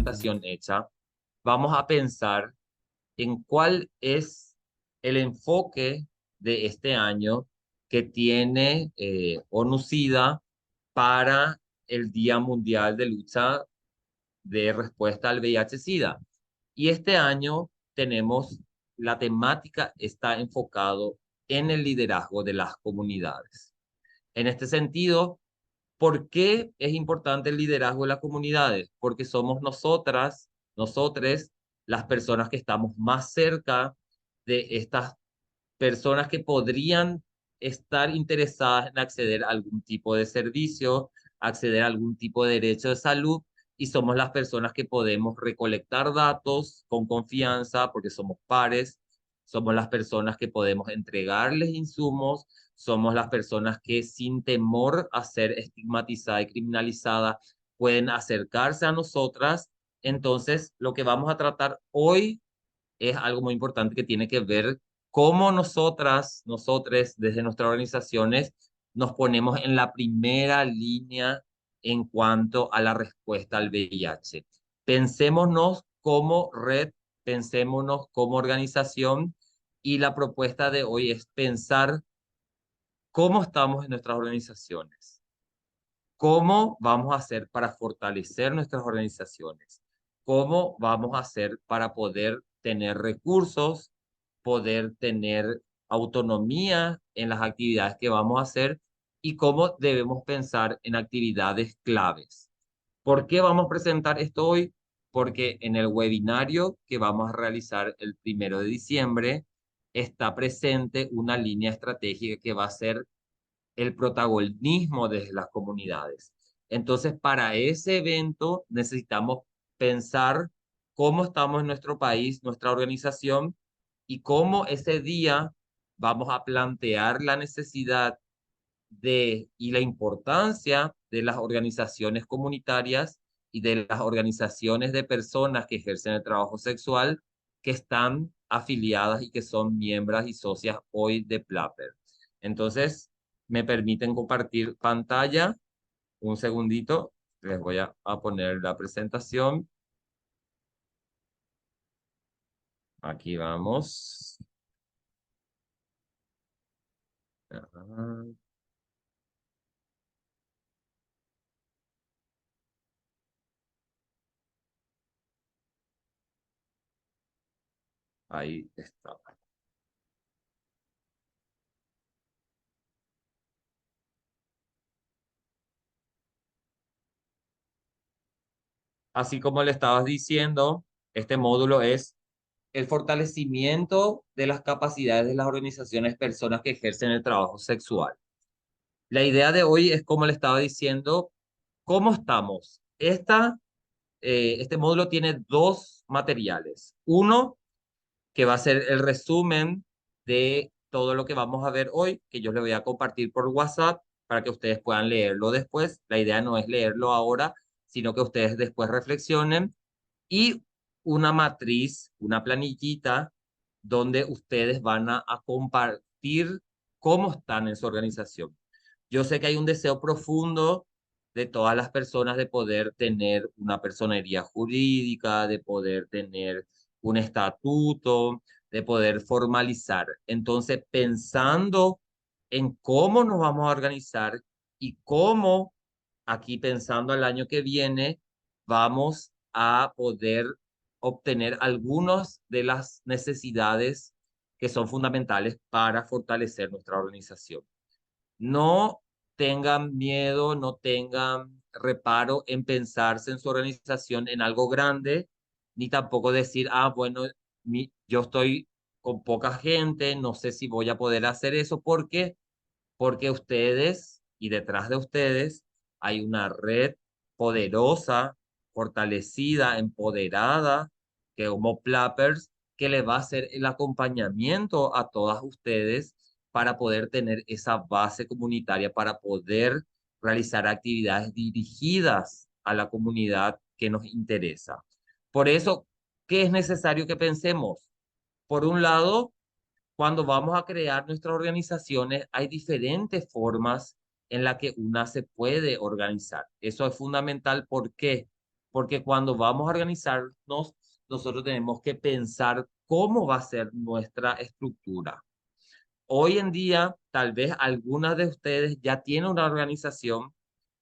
presentación hecha, vamos a pensar en cuál es el enfoque de este año que tiene ONU-SIDA para el Día Mundial de Lucha de Respuesta al VIH-Sida. Y este año tenemos, la temática está enfocado en el liderazgo de las comunidades. En este sentido, ¿por qué es importante el liderazgo de las comunidades? Porque somos nosotres, las personas que estamos más cerca de estas personas que podrían estar interesadas en acceder a algún tipo de servicio, acceder a algún tipo de derecho de salud, y somos las personas que podemos recolectar datos con confianza porque somos pares, somos las personas que podemos entregarles insumos, somos las personas que sin temor a ser estigmatizada y criminalizada pueden acercarse a nosotras. Entonces, lo que vamos a tratar hoy es algo muy importante que tiene que ver cómo nosotros, desde nuestras organizaciones, nos ponemos en la primera línea en cuanto a la respuesta al VIH. Pensémonos como red, pensémonos como organización, y la propuesta de hoy es pensar cómo estamos en nuestras organizaciones, cómo vamos a hacer para fortalecer nuestras organizaciones, cómo vamos a hacer para poder tener recursos, poder tener autonomía en las actividades que vamos a hacer y cómo debemos pensar en actividades claves. ¿Por qué vamos a presentar esto hoy? Porque en el webinario que vamos a realizar el 1 de diciembre está presente una línea estratégica que va a ser el protagonismo de las comunidades. Entonces, para ese evento necesitamos pensar cómo estamos en nuestro país, nuestra organización, y cómo ese día vamos a plantear la necesidad y la importancia de las organizaciones comunitarias y de las organizaciones de personas que ejercen el trabajo sexual que están afiliadas y que son miembros y socias hoy de Plapper. Entonces, me permiten compartir pantalla. Un segundito, les voy a poner la presentación. Aquí vamos. Ajá, ahí está. Así como le estabas diciendo, este módulo es el fortalecimiento de las capacidades de las organizaciones, personas que ejercen el trabajo sexual. La idea de hoy es, como le estaba diciendo, ¿cómo estamos? Este módulo tiene dos materiales. Uno, que va a ser el resumen de todo lo que vamos a ver hoy, que yo le voy a compartir por WhatsApp para que ustedes puedan leerlo después. La idea no es leerlo ahora, sino que ustedes después reflexionen, y una matriz, una planillita, donde ustedes van a compartir cómo están en su organización. Yo sé que hay un deseo profundo de todas las personas de poder tener una personería jurídica, de poder tener un estatuto, de poder formalizar. Entonces, pensando en cómo nos vamos a organizar y cómo, aquí pensando al año que viene, vamos a poder obtener algunas de las necesidades que son fundamentales para fortalecer nuestra organización. No tengan miedo, no tengan reparo en pensarse en su organización en algo grande, ni tampoco decir, ah, bueno, yo estoy con poca gente, no sé si voy a poder hacer eso. ¿Por qué? Porque ustedes y detrás de ustedes hay una red poderosa, fortalecida, empoderada, que como Plappers, que le va a hacer el acompañamiento a todas ustedes para poder tener esa base comunitaria, para poder realizar actividades dirigidas a la comunidad que nos interesa. Por eso, ¿qué es necesario que pensemos? Por un lado, cuando vamos a crear nuestras organizaciones, hay diferentes formas en las que una se puede organizar. Eso es fundamental. ¿Por qué? porque cuando vamos a organizarnos, nosotros tenemos que pensar cómo va a ser nuestra estructura. Hoy en día, tal vez algunas de ustedes ya tienen una organización,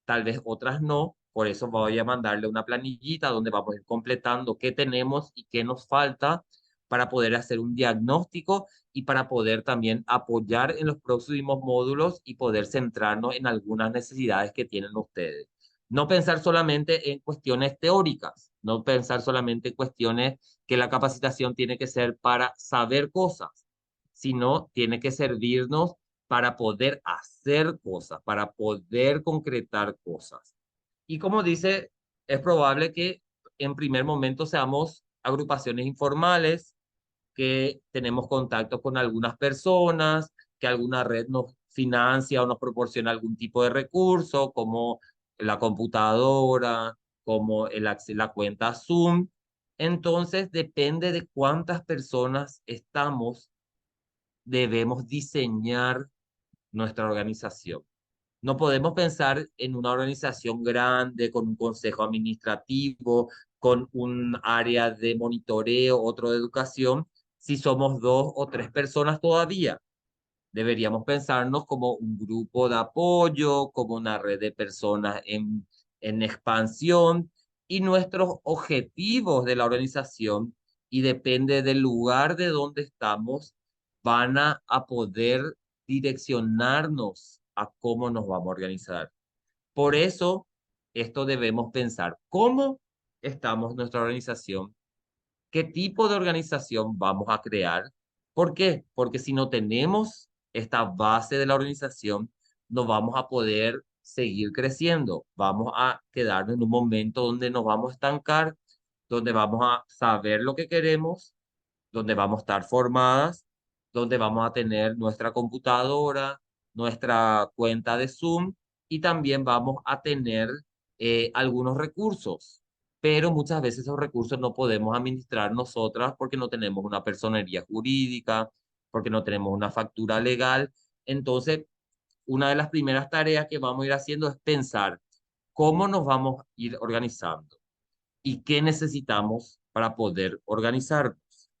tal vez otras no. Por eso voy a mandarle una planillita donde vamos a ir completando qué tenemos y qué nos falta para poder hacer un diagnóstico y para poder también apoyar en los próximos módulos y poder centrarnos en algunas necesidades que tienen ustedes. No pensar solamente en cuestiones teóricas, no pensar solamente en cuestiones que la capacitación tiene que ser para saber cosas, sino tiene que servirnos para poder hacer cosas, para poder concretar cosas. Y como dice, es probable que en primer momento seamos agrupaciones informales, que tenemos contacto con algunas personas, que alguna red nos financia o nos proporciona algún tipo de recurso, como la computadora, como la cuenta Zoom. Entonces, depende de cuántas personas estamos, debemos diseñar nuestra organización. No podemos pensar en una organización grande, con un consejo administrativo, con un área de monitoreo, otro de educación, si somos dos o tres personas todavía. Deberíamos pensarnos como un grupo de apoyo, como una red de personas en expansión y nuestros objetivos de la organización, y depende del lugar de donde estamos, van a poder direccionarnos a cómo nos vamos a organizar. Por eso, esto debemos pensar, ¿cómo estamos nuestra organización? ¿Qué tipo de organización vamos a crear? ¿Por qué? Porque si no tenemos esta base de la organización, no vamos a poder seguir creciendo. Vamos a quedarnos en un momento donde nos vamos a estancar, donde vamos a saber lo que queremos, donde vamos a estar formadas, donde vamos a tener nuestra computadora, nuestra cuenta de Zoom, y también vamos a tener algunos recursos. Pero muchas veces esos recursos no podemos administrar nosotras porque no tenemos una personería jurídica, porque no tenemos una factura legal. Entonces, una de las primeras tareas que vamos a ir haciendo es pensar cómo nos vamos a ir organizando y qué necesitamos para poder organizarnos.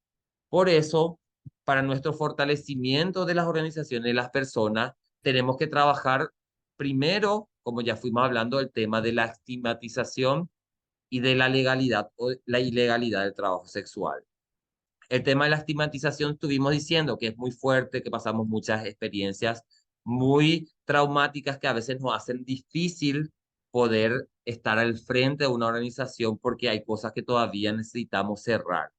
Por eso, para nuestro fortalecimiento de las organizaciones y las personas, tenemos que trabajar primero, como ya fuimos hablando, el tema de la estigmatización y de la legalidad o la ilegalidad del trabajo sexual. El tema de la estigmatización estuvimos diciendo que es muy fuerte, que pasamos muchas experiencias muy traumáticas que a veces nos hacen difícil poder estar al frente de una organización porque hay cosas que todavía necesitamos cerrar.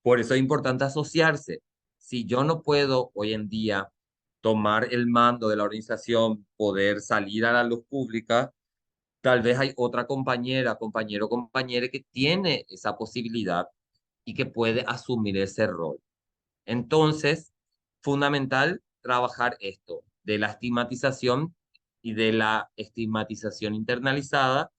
Por eso es importante asociarse. Si yo no puedo hoy en día tomar el mando de la organización, poder salir a la luz pública, tal vez hay otra compañera, compañero o compañera que tiene esa posibilidad y que puede asumir ese rol. Entonces, fundamental trabajar esto de la estigmatización y de la estigmatización internalizada,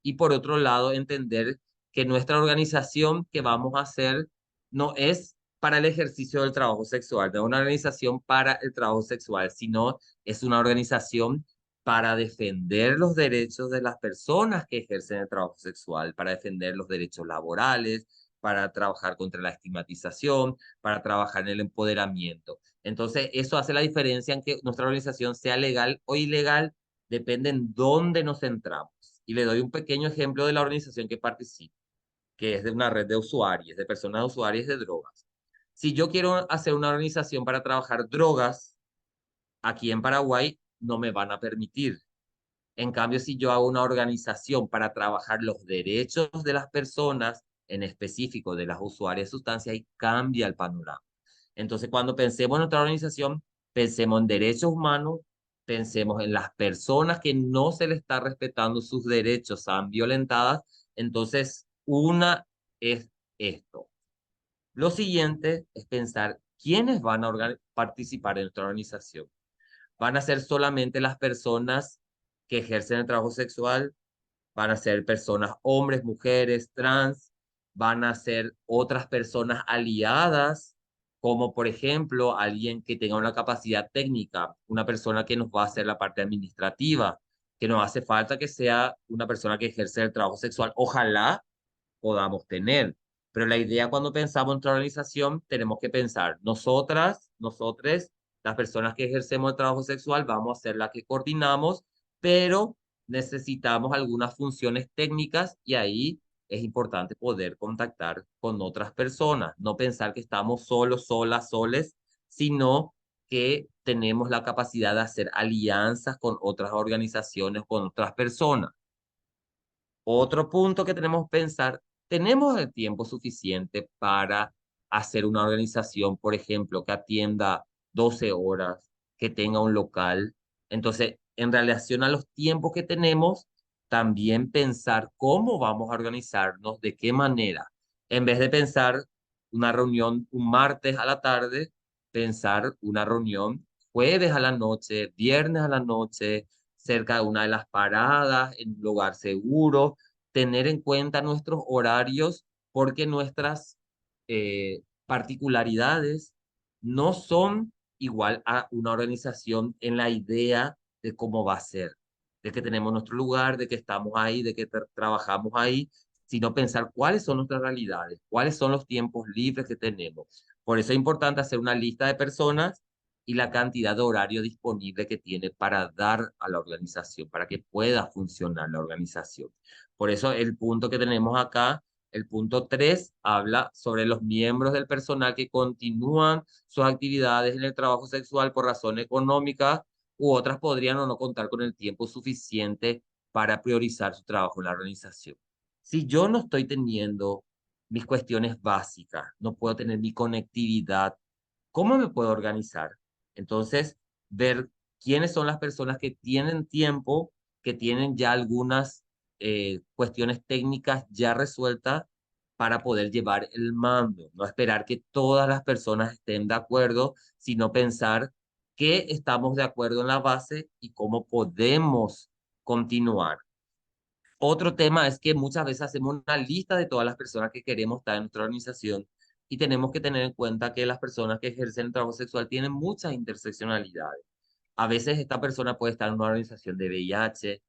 y por otro lado entender que nuestra organización que vamos a hacer no es para el ejercicio del trabajo sexual, no es una organización para el trabajo sexual, sino es una organización para defender los derechos de las personas que ejercen el trabajo sexual, para defender los derechos laborales, para trabajar contra la estigmatización, para trabajar en el empoderamiento. Entonces, eso hace la diferencia en que nuestra organización sea legal o ilegal, depende en dónde nos centramos. Y le doy un pequeño ejemplo de la organización que participo, que es de una red de usuarios, de personas usuarias de drogas. Si yo quiero hacer una organización para trabajar drogas, aquí en Paraguay no me van a permitir. En cambio, si yo hago una organización para trabajar los derechos de las personas, en específico de las usuarias de sustancias, ahí cambia el panorama. Entonces, cuando pensemos en nuestra organización, pensemos en derechos humanos, pensemos en las personas que no se les está respetando sus derechos, sean violentadas. Entonces, una es esto. Lo siguiente es pensar quiénes van a participar en nuestra organización. ¿Van a ser solamente las personas que ejercen el trabajo sexual? ¿Van a ser personas, hombres, mujeres, trans? ¿Van a ser otras personas aliadas, como por ejemplo alguien que tenga una capacidad técnica, una persona que nos va a hacer la parte administrativa, que no hace falta que sea una persona que ejerce el trabajo sexual. Ojalá podamos tener. Pero la idea cuando pensamos en nuestra organización, tenemos que pensar, nosotros, las personas que ejercemos el trabajo sexual, vamos a ser las que coordinamos, pero necesitamos algunas funciones técnicas y ahí es importante poder contactar con otras personas, no pensar que estamos solos, solas, soles, sino que tenemos la capacidad de hacer alianzas con otras organizaciones, con otras personas. Otro punto que tenemos que pensar, ¿tenemos el tiempo suficiente para hacer una organización, por ejemplo, que atienda 12 horas, que tenga un local? Entonces, en relación a los tiempos que tenemos, también pensar cómo vamos a organizarnos, de qué manera. En vez de pensar una reunión un martes a la tarde, pensar una reunión jueves a la noche, viernes a la noche, cerca de una de las paradas, en un lugar seguro, tener en cuenta nuestros horarios porque nuestras particularidades no son igual a una organización en la idea de cómo va a ser, de que tenemos nuestro lugar, de que estamos ahí, de que trabajamos ahí, sino pensar cuáles son nuestras realidades, cuáles son los tiempos libres que tenemos. Por eso es importante hacer una lista de personas y la cantidad de horario disponible que tiene para dar a la organización, para que pueda funcionar la organización. Por eso el punto que tenemos acá, el punto 3 habla sobre los miembros del personal que continúan sus actividades en el trabajo sexual por razones económicas u otras podrían o no contar con el tiempo suficiente para priorizar su trabajo en la organización. Si yo no estoy teniendo mis cuestiones básicas, no puedo tener mi conectividad, ¿cómo me puedo organizar? Entonces, ver quiénes son las personas que tienen tiempo, que tienen ya algunas cuestiones técnicas ya resueltas para poder llevar el mando. No esperar que todas las personas estén de acuerdo, sino pensar que estamos de acuerdo en la base y cómo podemos continuar. Otro tema es que muchas veces hacemos una lista de todas las personas que queremos estar en nuestra organización y tenemos que tener en cuenta que las personas que ejercen el trabajo sexual tienen muchas interseccionalidades. A veces esta persona puede estar en una organización de VIH,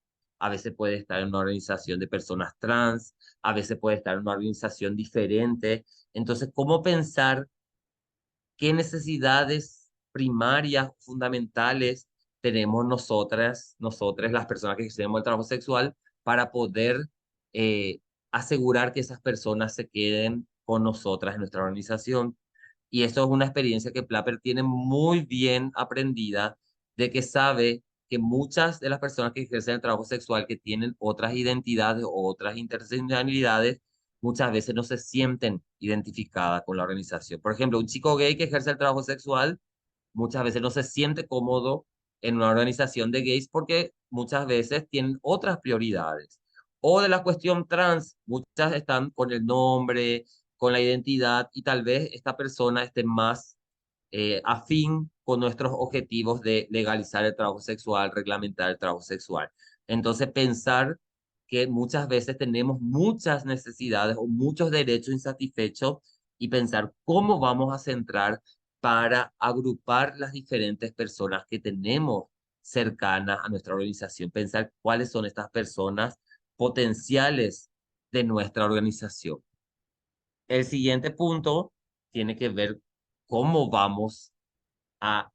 a veces puede estar en una organización de personas trans, a veces puede estar en una organización diferente. Entonces, ¿cómo pensar qué necesidades primarias, fundamentales tenemos nosotras, las personas que ejercemos el trabajo sexual, para poder eh, asegurar que esas personas se queden con nosotras en nuestra organización? Y eso es una experiencia que Plapper tiene muy bien aprendida, de que sabe que muchas de las personas que ejercen el trabajo sexual, que tienen otras identidades o otras interseccionalidades, muchas veces no se sienten identificadas con la organización. Por ejemplo, un chico gay que ejerce el trabajo sexual muchas veces no se siente cómodo en una organización de gays porque muchas veces tienen otras prioridades. O de la cuestión trans, muchas están con el nombre, con la identidad y tal vez esta persona esté más afín con nuestros objetivos de legalizar el trabajo sexual, reglamentar el trabajo sexual. Entonces, pensar que muchas veces tenemos muchas necesidades o muchos derechos insatisfechos y pensar cómo vamos a centrar para agrupar las diferentes personas que tenemos cercanas a nuestra organización, pensar cuáles son estas personas potenciales de nuestra organización. El siguiente punto tiene que ver cómo vamos a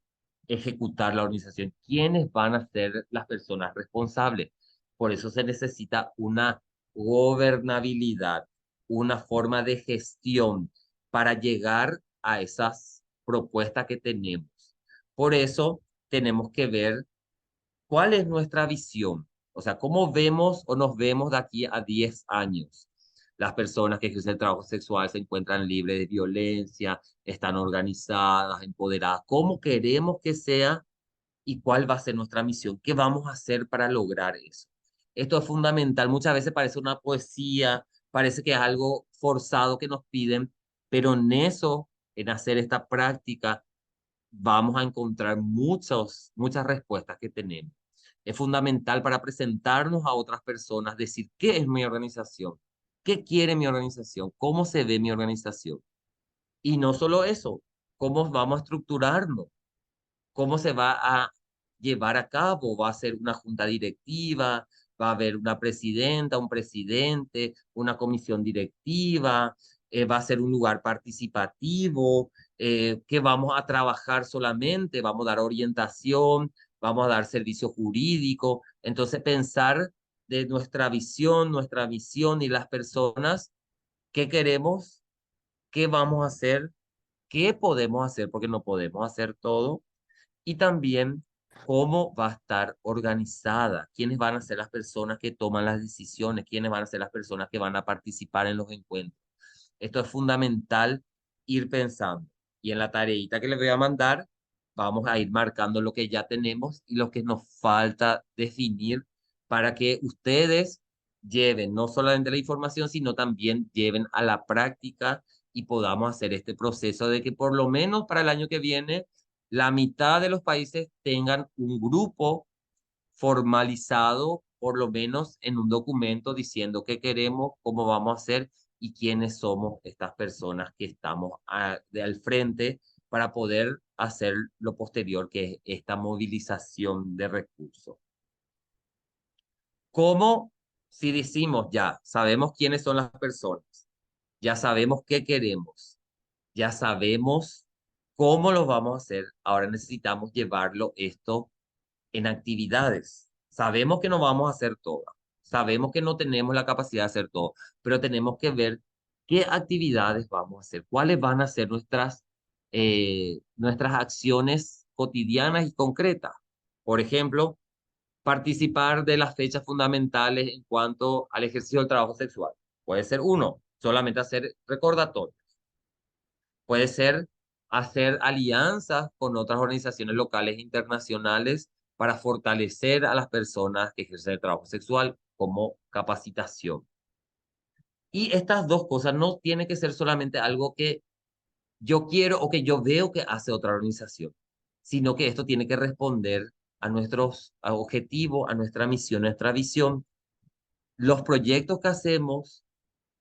ejecutar la organización, quiénes van a ser las personas responsables. Por eso se necesita una gobernabilidad, una forma de gestión para llegar a esas propuestas que tenemos. Por eso tenemos que ver cuál es nuestra visión, o sea, cómo vemos o nos vemos de aquí a 10 años. Las personas que ejercen el trabajo sexual se encuentran libres de violencia, están organizadas, empoderadas. ¿Cómo queremos que sea y cuál va a ser nuestra misión? ¿Qué vamos a hacer para lograr eso? Esto es fundamental. Muchas veces parece una poesía, parece que es algo forzado que nos piden, pero en eso, en hacer esta práctica, vamos a encontrar muchas respuestas que tenemos. Es fundamental para presentarnos a otras personas, decir qué es mi organización, qué quiere mi organización, cómo se ve mi organización. Y no solo eso, cómo vamos a estructurarnos, cómo se va a llevar a cabo. Va a ser una junta directiva, va a haber una presidenta, un presidente, una comisión directiva, va a ser un lugar participativo, que vamos a trabajar solamente, vamos a dar orientación, vamos a dar servicio jurídico. Entonces, pensar de nuestra visión y las personas, qué queremos, qué vamos a hacer, qué podemos hacer, porque no podemos hacer todo, y también cómo va a estar organizada, quiénes van a ser las personas que toman las decisiones, quiénes van a ser las personas que van a participar en los encuentros. Esto es fundamental ir pensando. Y en la tareita que les voy a mandar, vamos a ir marcando lo que ya tenemos y lo que nos falta definir para que ustedes lleven no solamente la información, sino también lleven a la práctica y podamos hacer este proceso de que por lo menos para el año que viene, la mitad de los países tengan un grupo formalizado, por lo menos en un documento diciendo qué queremos, cómo vamos a hacer y quiénes somos estas personas que estamos al frente para poder hacer lo posterior, que es esta movilización de recursos. ¿Cómo? Si decimos ya, sabemos quiénes son las personas, ya sabemos qué queremos, ya sabemos cómo lo vamos a hacer, ahora necesitamos llevarlo esto en actividades. Sabemos que no vamos a hacer todo, sabemos que no tenemos la capacidad de hacer todo, pero tenemos que ver qué actividades vamos a hacer, cuáles van a ser nuestras acciones cotidianas y concretas. Por ejemplo, participar de las fechas fundamentales en cuanto al ejercicio del trabajo sexual. Puede ser uno, solamente hacer recordatorios. Puede ser hacer alianzas con otras organizaciones locales e internacionales para fortalecer a las personas que ejercen el trabajo sexual como capacitación. Y estas dos cosas no tienen que ser solamente algo que yo quiero o que yo veo que hace otra organización, sino que esto tiene que responder a nuestros objetivos, a nuestra misión, nuestra visión. Los proyectos que hacemos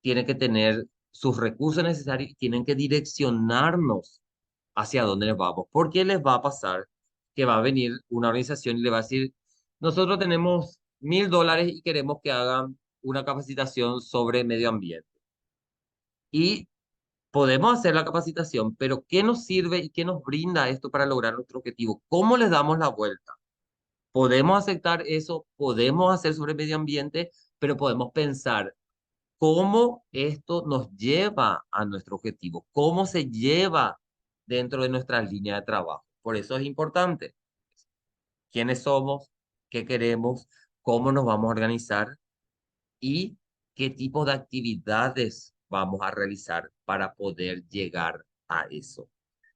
tienen que tener sus recursos necesarios y tienen que direccionarnos hacia dónde les vamos. Porque les va a pasar que va a venir una organización y le va a decir, nosotros tenemos $1.000 y queremos que hagan una capacitación sobre medio ambiente. Y podemos hacer la capacitación, pero ¿qué nos sirve y qué nos brinda esto para lograr nuestro objetivo? ¿Cómo les damos la vuelta? Podemos aceptar eso, podemos hacer sobre medio ambiente, pero podemos pensar cómo esto nos lleva a nuestro objetivo, cómo se lleva dentro de nuestra línea de trabajo. Por eso es importante quiénes somos, qué queremos, cómo nos vamos a organizar y qué tipo de actividades vamos a realizar para poder llegar a eso.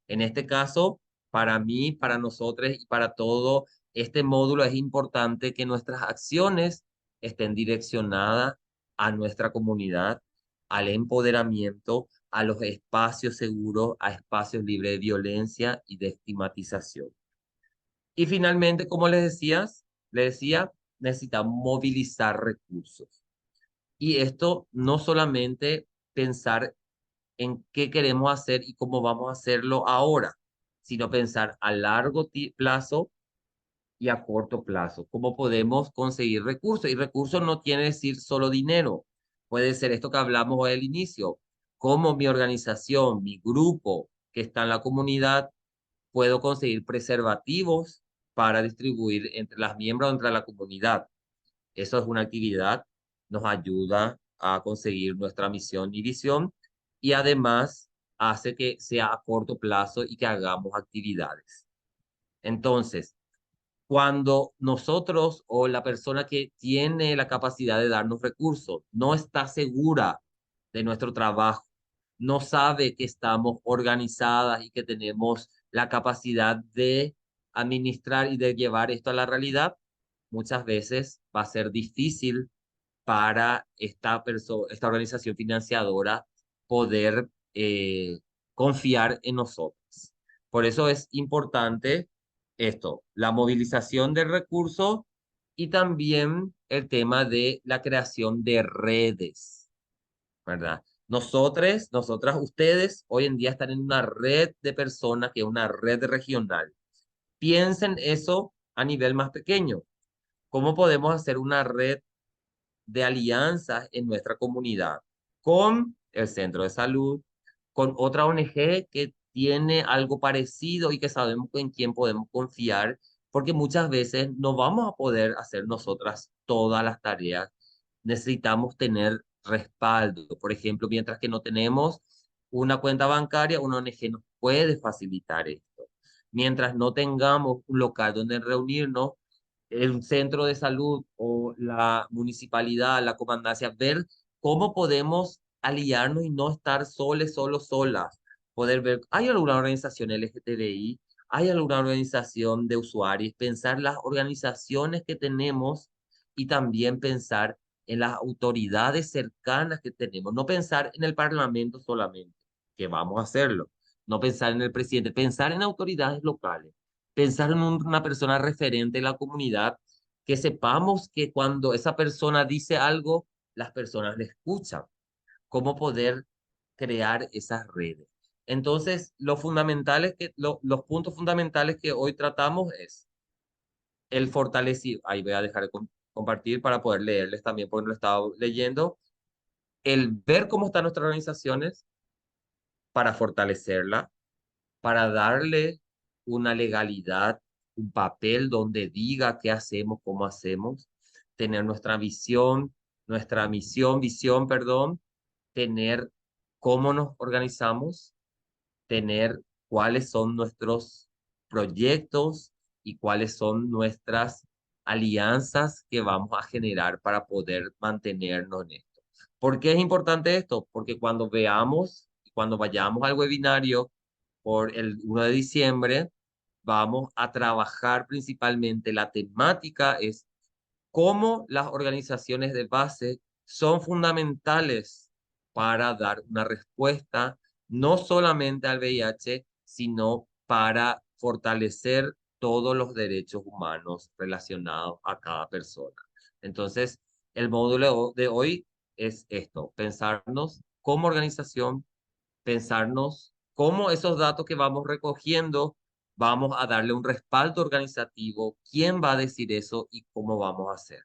En este caso, para mí, para nosotros y para todo este módulo es importante que nuestras acciones estén direccionadas a nuestra comunidad, al empoderamiento, a los espacios seguros, a espacios libres de violencia y de estigmatización. Y finalmente, como les decía, necesitamos movilizar recursos. Y esto no solamente pensar en qué queremos hacer y cómo vamos a hacerlo ahora, sino pensar a largo plazo y a corto plazo. ¿Cómo podemos conseguir recursos? Y recursos no quiere decir solo dinero. Puede ser esto que hablamos hoy al inicio. Cómo mi organización, mi grupo que está en la comunidad, puedo conseguir preservativos para distribuir entre las miembros, entre la comunidad. Eso es una actividad, nos ayuda a conseguir nuestra misión y visión y además hace que sea a corto plazo y que hagamos actividades. Entonces, cuando nosotros o la persona que tiene la capacidad de darnos recursos no está segura de nuestro trabajo, no sabe que estamos organizadas y que tenemos la capacidad de administrar y de llevar esto a la realidad, muchas veces va a ser difícil para esta organización financiadora poder confiar en nosotros. Por eso es importante esto, la movilización de recursos y también el tema de la creación de redes, ¿verdad? Nosotras, ustedes hoy en día están en una red de personas que es una red regional. Piensen eso a nivel más pequeño. ¿Cómo podemos hacer una red de alianzas en nuestra comunidad con el centro de salud, con otra ONG que tiene algo parecido y que sabemos en quién podemos confiar, porque muchas veces no vamos a poder hacer nosotras todas las tareas. Necesitamos tener respaldo. Por ejemplo, mientras que no tenemos una cuenta bancaria, una ONG nos puede facilitar esto. Mientras no tengamos un local donde reunirnos, el centro de salud o la municipalidad, la comandancia, ver cómo podemos aliarnos y no estar solas. Poder ver, ¿hay alguna organización LGTBI? ¿Hay alguna organización de usuarios? Pensar las organizaciones que tenemos y también pensar en las autoridades cercanas que tenemos. No pensar en el Parlamento solamente, que vamos a hacerlo. No pensar en el presidente, pensar en autoridades locales, pensar en una persona referente en la comunidad, que sepamos que cuando esa persona dice algo, las personas le escuchan. Cómo poder crear esas redes. Entonces, los puntos fundamentales que hoy tratamos es el fortalecido. Ahí voy a dejar de compartir para poder leerles también, porque lo he estado leyendo. El ver cómo están nuestras organizaciones para fortalecerla, para darle una legalidad, un papel donde diga qué hacemos, cómo hacemos, tener nuestra visión, perdón, tener cómo nos organizamos, tener cuáles son nuestros proyectos y cuáles son nuestras alianzas que vamos a generar para poder mantenernos en esto. ¿Por qué es importante esto? Porque cuando vayamos al webinario por el 1 de diciembre, vamos a trabajar principalmente la temática es cómo las organizaciones de base son fundamentales para dar una respuesta no solamente al VIH, sino para fortalecer todos los derechos humanos relacionados a cada persona. Entonces, el módulo de hoy es esto, pensarnos como organización, pensarnos cómo esos datos que vamos recogiendo vamos a darle un respaldo organizativo, quién va a decir eso y cómo vamos a hacer.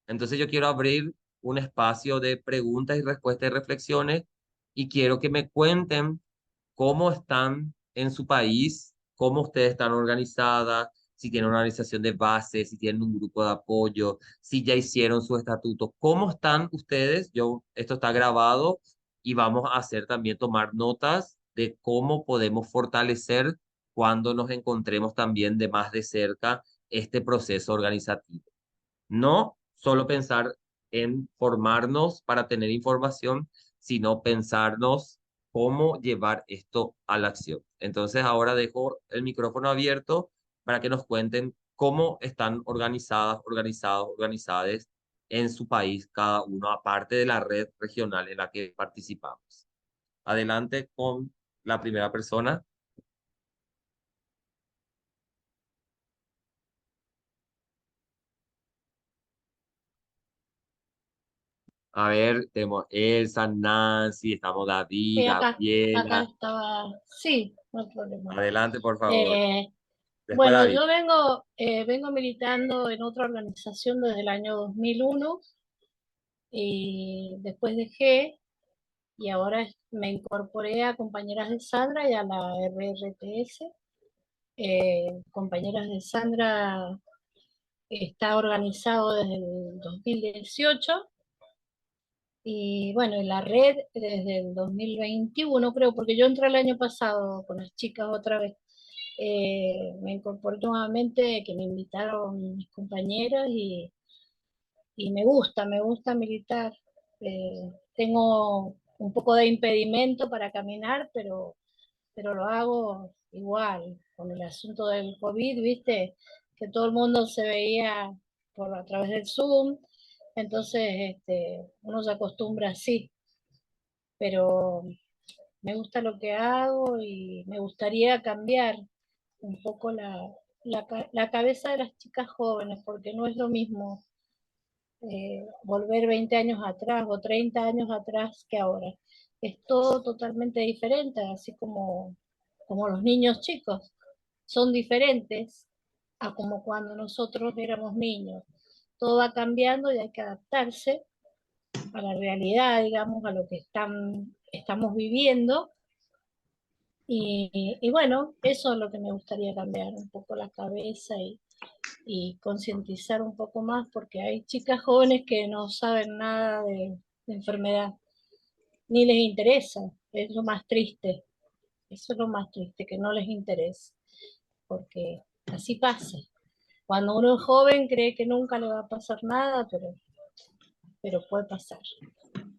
Entonces yo quiero abrir un espacio de preguntas y respuestas y reflexiones y quiero que me cuenten cómo están en su país, cómo ustedes están organizadas, si tienen una organización de base, si tienen un grupo de apoyo, si ya hicieron su estatuto, cómo están ustedes. Esto está grabado y vamos a hacer también tomar notas de cómo podemos fortalecer cuando nos encontremos también de más de cerca este proceso organizativo. No solo pensar en formarnos para tener información, sino pensarnos cómo llevar esto a la acción. Entonces ahora dejo el micrófono abierto para que nos cuenten cómo están organizadas en su país, cada uno, aparte de la red regional en la que participamos. Adelante con la primera persona. A ver, tenemos Elsa, Nancy, estamos David, Sí, acá Gabriela. estaba, sí, no hay problema. Adelante, por favor. Eh, Después bueno, David. yo vengo militando en otra organización desde el año 2001 y después dejé y ahora me incorporé a Compañeras de Sandra y a la RRTS. Compañeras de Sandra está organizado desde el 2018 y bueno, en la red desde el 2021 creo, porque yo entré el año pasado con las chicas otra vez. Me incorporé nuevamente, que me invitaron mis compañeras y me gusta militar. Tengo un poco de impedimento para caminar, pero lo hago igual. Con el asunto del COVID, viste, que todo el mundo se veía a través del Zoom, entonces uno se acostumbra así, pero me gusta lo que hago y me gustaría cambiar un poco la cabeza de las chicas jóvenes, porque no es lo mismo volver 20 años atrás o 30 años atrás que ahora. Es todo totalmente diferente, así como los niños chicos son diferentes. a como cuando nosotros éramos niños. Todo va cambiando y hay que adaptarse a la realidad, digamos, a lo que estamos viviendo. Y bueno, eso es lo que me gustaría cambiar, un poco la cabeza y concientizar un poco más, porque hay chicas jóvenes que no saben nada de enfermedad, ni les interesa, es lo más triste, eso es lo más triste, que no les interesa, porque así pasa. Cuando uno es joven cree que nunca le va a pasar nada, pero puede pasar.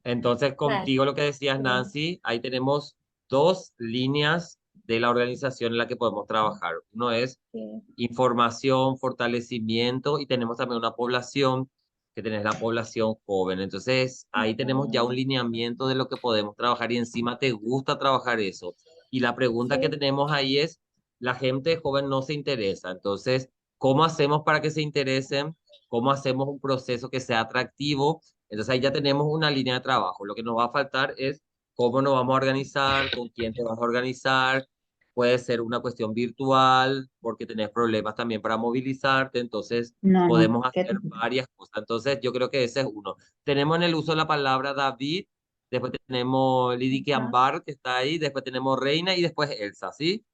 Entonces, Claro, contigo lo que decías, pero, Nancy, ahí tenemos dos líneas de la organización en la que podemos trabajar. Uno es sí, información, fortalecimiento y tenemos también una población que tenés la población joven. Entonces, ahí tenemos ya un ujú, lineamiento de lo que podemos trabajar y encima te gusta trabajar eso. Y la pregunta que sí, tenemos ahí es, la gente joven no se interesa. Entonces, ¿cómo hacemos para que se interesen? ¿Cómo hacemos un proceso que sea atractivo? Entonces ahí ya tenemos una línea de trabajo. Lo que nos va a faltar es cómo nos vamos a organizar, con quién te vas a organizar. Puede ser una cuestión virtual, porque tenés problemas también para movilizarte. Entonces No, no, podemos ¿qué? hacer varias cosas. Entonces yo creo que ese es uno. Tenemos en el uso la palabra David, después tenemos Lidiki ajá. Ambar, que está ahí, después tenemos Reina y después Elsa, ¿sí?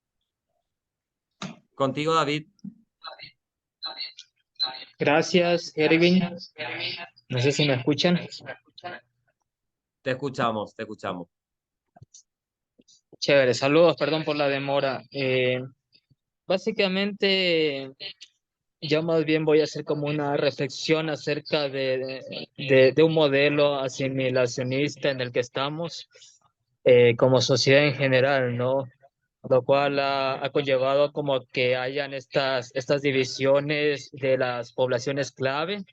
Contigo, David, Gracias, Erwin. No sé si me escuchan. te escuchamos, te escuchamos. Chévere, saludos, perdón por la demora. Básicamente, yo más bien voy a hacer como una reflexión acerca de un modelo asimilacionista en el que estamos como sociedad en general, ¿no? Lo cual ha conllevado como que hayan estas divisiones de las poblaciones clave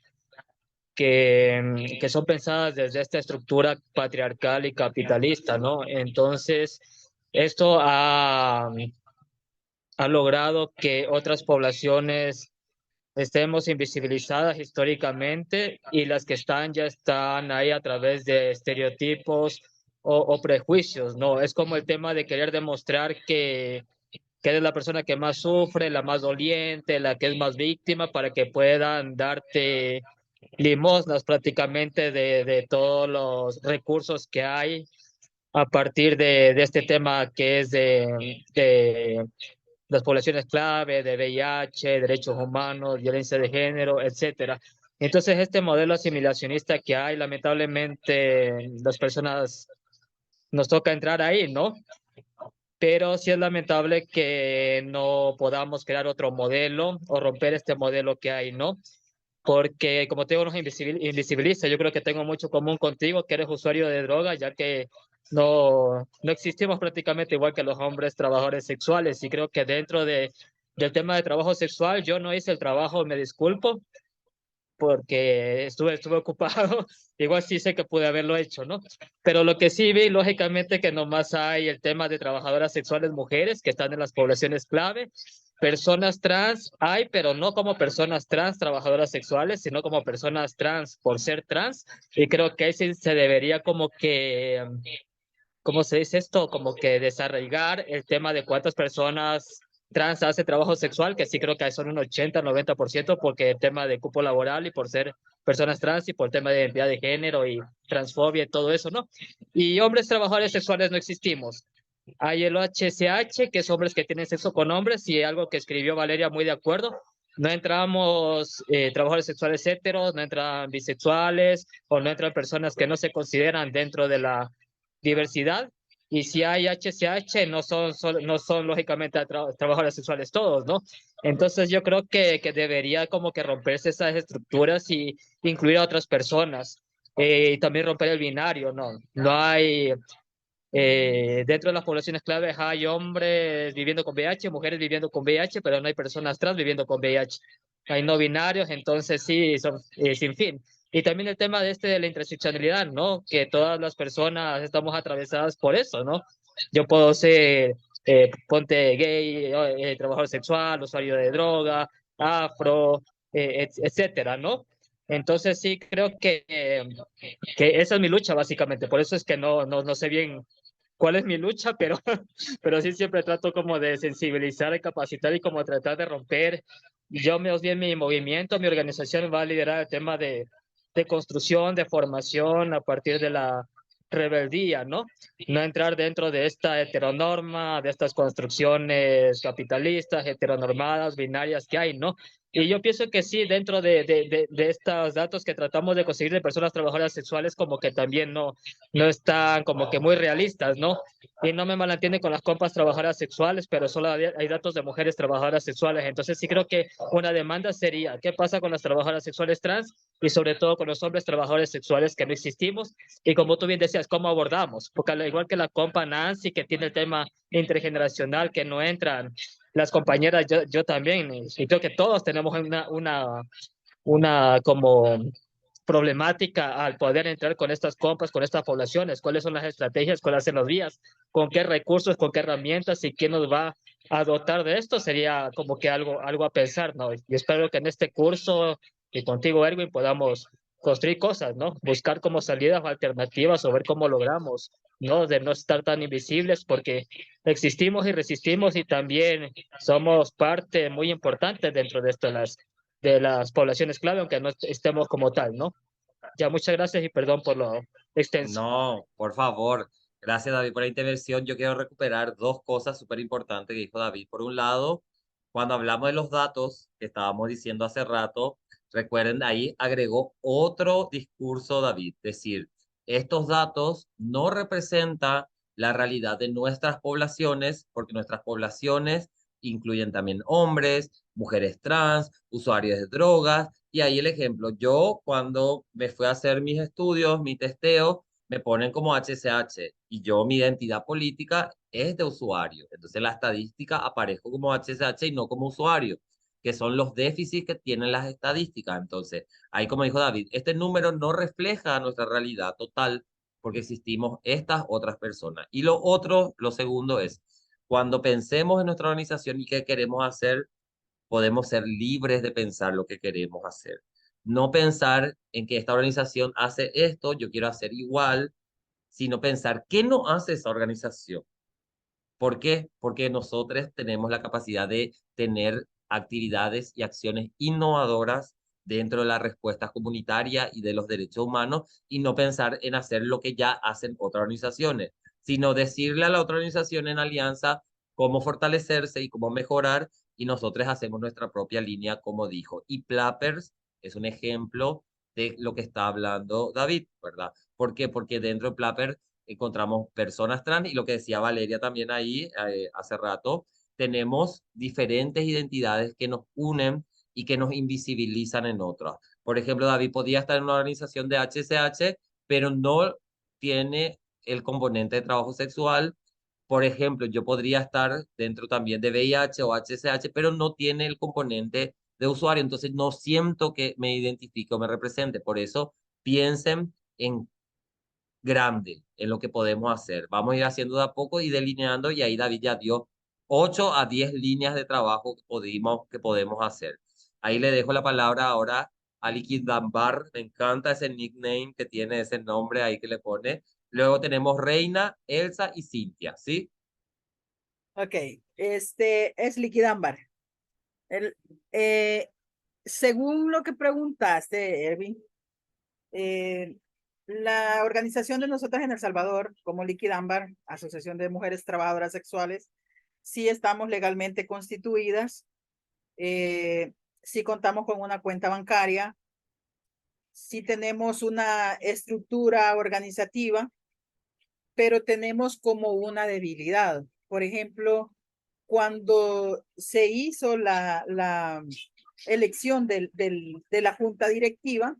que son pensadas desde esta estructura patriarcal y capitalista, ¿no? Entonces, esto ha logrado que otras poblaciones estemos invisibilizadas históricamente y las que están ya están ahí a través de estereotipos o prejuicios, ¿no? Es como el tema de querer demostrar que eres la persona que más sufre, la más doliente, la que es más víctima, para que puedan darte limosnas prácticamente de todos los recursos que hay a partir de este tema que es de las poblaciones clave, de VIH, derechos humanos, violencia de género, etcétera. Entonces, este modelo asimilacionista que hay, lamentablemente, las personas nos toca entrar ahí, ¿no? Pero sí es lamentable que no podamos crear otro modelo o romper este modelo que hay, ¿no? Porque como te digo, nos invisibiliza. Yo creo que tengo mucho común contigo, que eres usuario de droga, ya que no existimos prácticamente igual que los hombres trabajadores sexuales. Y creo que dentro del tema de trabajo sexual, yo no hice el trabajo, me disculpo, porque estuve ocupado. Igual sí sé que pude haberlo hecho, ¿no? Pero lo que sí vi, lógicamente, que nomás hay el tema de trabajadoras sexuales mujeres que están en las poblaciones clave. Personas trans hay, pero no como personas trans trabajadoras sexuales, sino como personas trans por ser trans. Y creo que ahí sí se debería como que ¿cómo se dice esto? Como que desarraigar el tema de cuántas personas trans hace trabajo sexual, que sí creo que son un 80-90%, porque el tema de cupo laboral y por ser personas trans y por el tema de identidad de género y transfobia y todo eso, ¿no? Y hombres trabajadores sexuales no existimos. Hay el HCH, que es hombres que tienen sexo con hombres, y algo que escribió Valeria muy de acuerdo. No entramos trabajadores sexuales heteros, no entran bisexuales o no entran personas que no se consideran dentro de la diversidad. Y si hay HCH, no son lógicamente trabajadores sexuales todos, ¿no? Entonces yo creo que debería como que romperse esas estructuras y incluir a otras personas. Y también romper el binario, ¿no? No hay dentro de las poblaciones claves hay hombres viviendo con VIH, mujeres viviendo con VIH, pero no hay personas trans viviendo con VIH. Hay no binarios, entonces sí, son sin fin. Y también el tema de de la interseccionalidad, ¿no? Que todas las personas estamos atravesadas por eso, ¿no? Yo puedo ser, ponte gay, trabajador sexual, usuario de droga, afro, etcétera, ¿no? Entonces sí creo que esa es mi lucha básicamente, por eso es que no sé bien cuál es mi lucha, pero sí siempre trato como de sensibilizar, de capacitar y como tratar de romper yo más bien mi movimiento, mi organización va a liderar el tema de construcción, de formación a partir de la rebeldía, ¿no? No entrar dentro de esta heteronorma, de estas construcciones capitalistas, heteronormadas, binarias que hay, ¿no? Y yo pienso que sí, dentro de estos datos que tratamos de conseguir de personas trabajadoras sexuales, como que también no están como que muy realistas, ¿no? Y no me malentienden con las compas trabajadoras sexuales, pero solo hay datos de mujeres trabajadoras sexuales. Entonces sí creo que una demanda sería, ¿qué pasa con las trabajadoras sexuales trans y sobre todo con los hombres trabajadores sexuales que no existimos? Y como tú bien decías, ¿cómo abordamos? Porque al igual que la compa Nancy, que tiene el tema intergeneracional, que no entran las compañeras, yo también, y creo que todos tenemos una como problemática al poder entrar con estas compas, con estas poblaciones, cuáles son las estrategias, cuáles son los vías, con qué recursos, con qué herramientas y quién nos va a dotar de esto, sería como que algo a pensar, ¿no? Y espero que en este curso y contigo, Erwin, podamos construir cosas, ¿no? Buscar como salidas alternativas o ver cómo logramos, ¿no? De no estar tan invisibles porque existimos y resistimos y también somos parte muy importante dentro de esto, de las poblaciones clave, aunque no estemos como tal, ¿no? Ya, muchas gracias y perdón por lo extenso. No, por favor. Gracias, David, por la intervención. Yo quiero recuperar dos cosas súper importantes que dijo David. Por un lado, cuando hablamos de los datos que estábamos diciendo hace rato, recuerden, ahí agregó otro discurso, David. Es decir, estos datos no representan la realidad de nuestras poblaciones, porque nuestras poblaciones incluyen también hombres, mujeres trans, usuarios de drogas. Y ahí el ejemplo, yo cuando me fui a hacer mis estudios, mi testeo, me ponen como HCH y yo mi identidad política es de usuario. Entonces la estadística aparezco como HCH y no como usuario, que son los déficits que tienen las estadísticas. Entonces, ahí como dijo David, este número no refleja nuestra realidad total porque existimos estas otras personas. Y lo otro, lo segundo es, cuando pensemos en nuestra organización y qué queremos hacer, podemos ser libres de pensar lo que queremos hacer. No pensar en que esta organización hace esto, yo quiero hacer igual, sino pensar qué no hace esa organización. ¿Por qué? Porque nosotros tenemos la capacidad de tener actividades y acciones innovadoras dentro de la respuesta comunitaria y de los derechos humanos y no pensar en hacer lo que ya hacen otras organizaciones, sino decirle a la otra organización en alianza cómo fortalecerse y cómo mejorar y nosotros hacemos nuestra propia línea, como dijo. Y Plappers es un ejemplo de lo que está hablando David, ¿verdad? ¿Por qué? Porque dentro de Plappers encontramos personas trans y lo que decía Valeria también ahí hace rato, tenemos diferentes identidades que nos unen y que nos invisibilizan en otras. Por ejemplo, David podía estar en una organización de HCH, pero no tiene el componente de trabajo sexual. Por ejemplo, yo podría estar dentro también de VIH o HCH, pero no tiene el componente de usuario, entonces no siento que me identifique o me represente. Por eso piensen en grande en lo que podemos hacer. Vamos a ir haciendo de a poco y delineando y ahí David ya dio 8 a 10 líneas de trabajo que podemos hacer. Ahí le dejo la palabra ahora a Liquid Dambar. Me encanta ese nickname que tiene, ese nombre ahí que le pone. Luego tenemos Reina, Elsa y Cintia, ¿sí? Ok, este es Liquidámbar. El, eh, según lo que preguntaste, Erwin, eh, la organización de nosotras en El Salvador, como Liquidámbar, Asociación de Mujeres Trabajadoras Sexuales, sí estamos legalmente constituidas, sí contamos con una cuenta bancaria, sí tenemos una estructura organizativa, pero tenemos como una debilidad. Por ejemplo, cuando se hizo la elección de la junta directiva,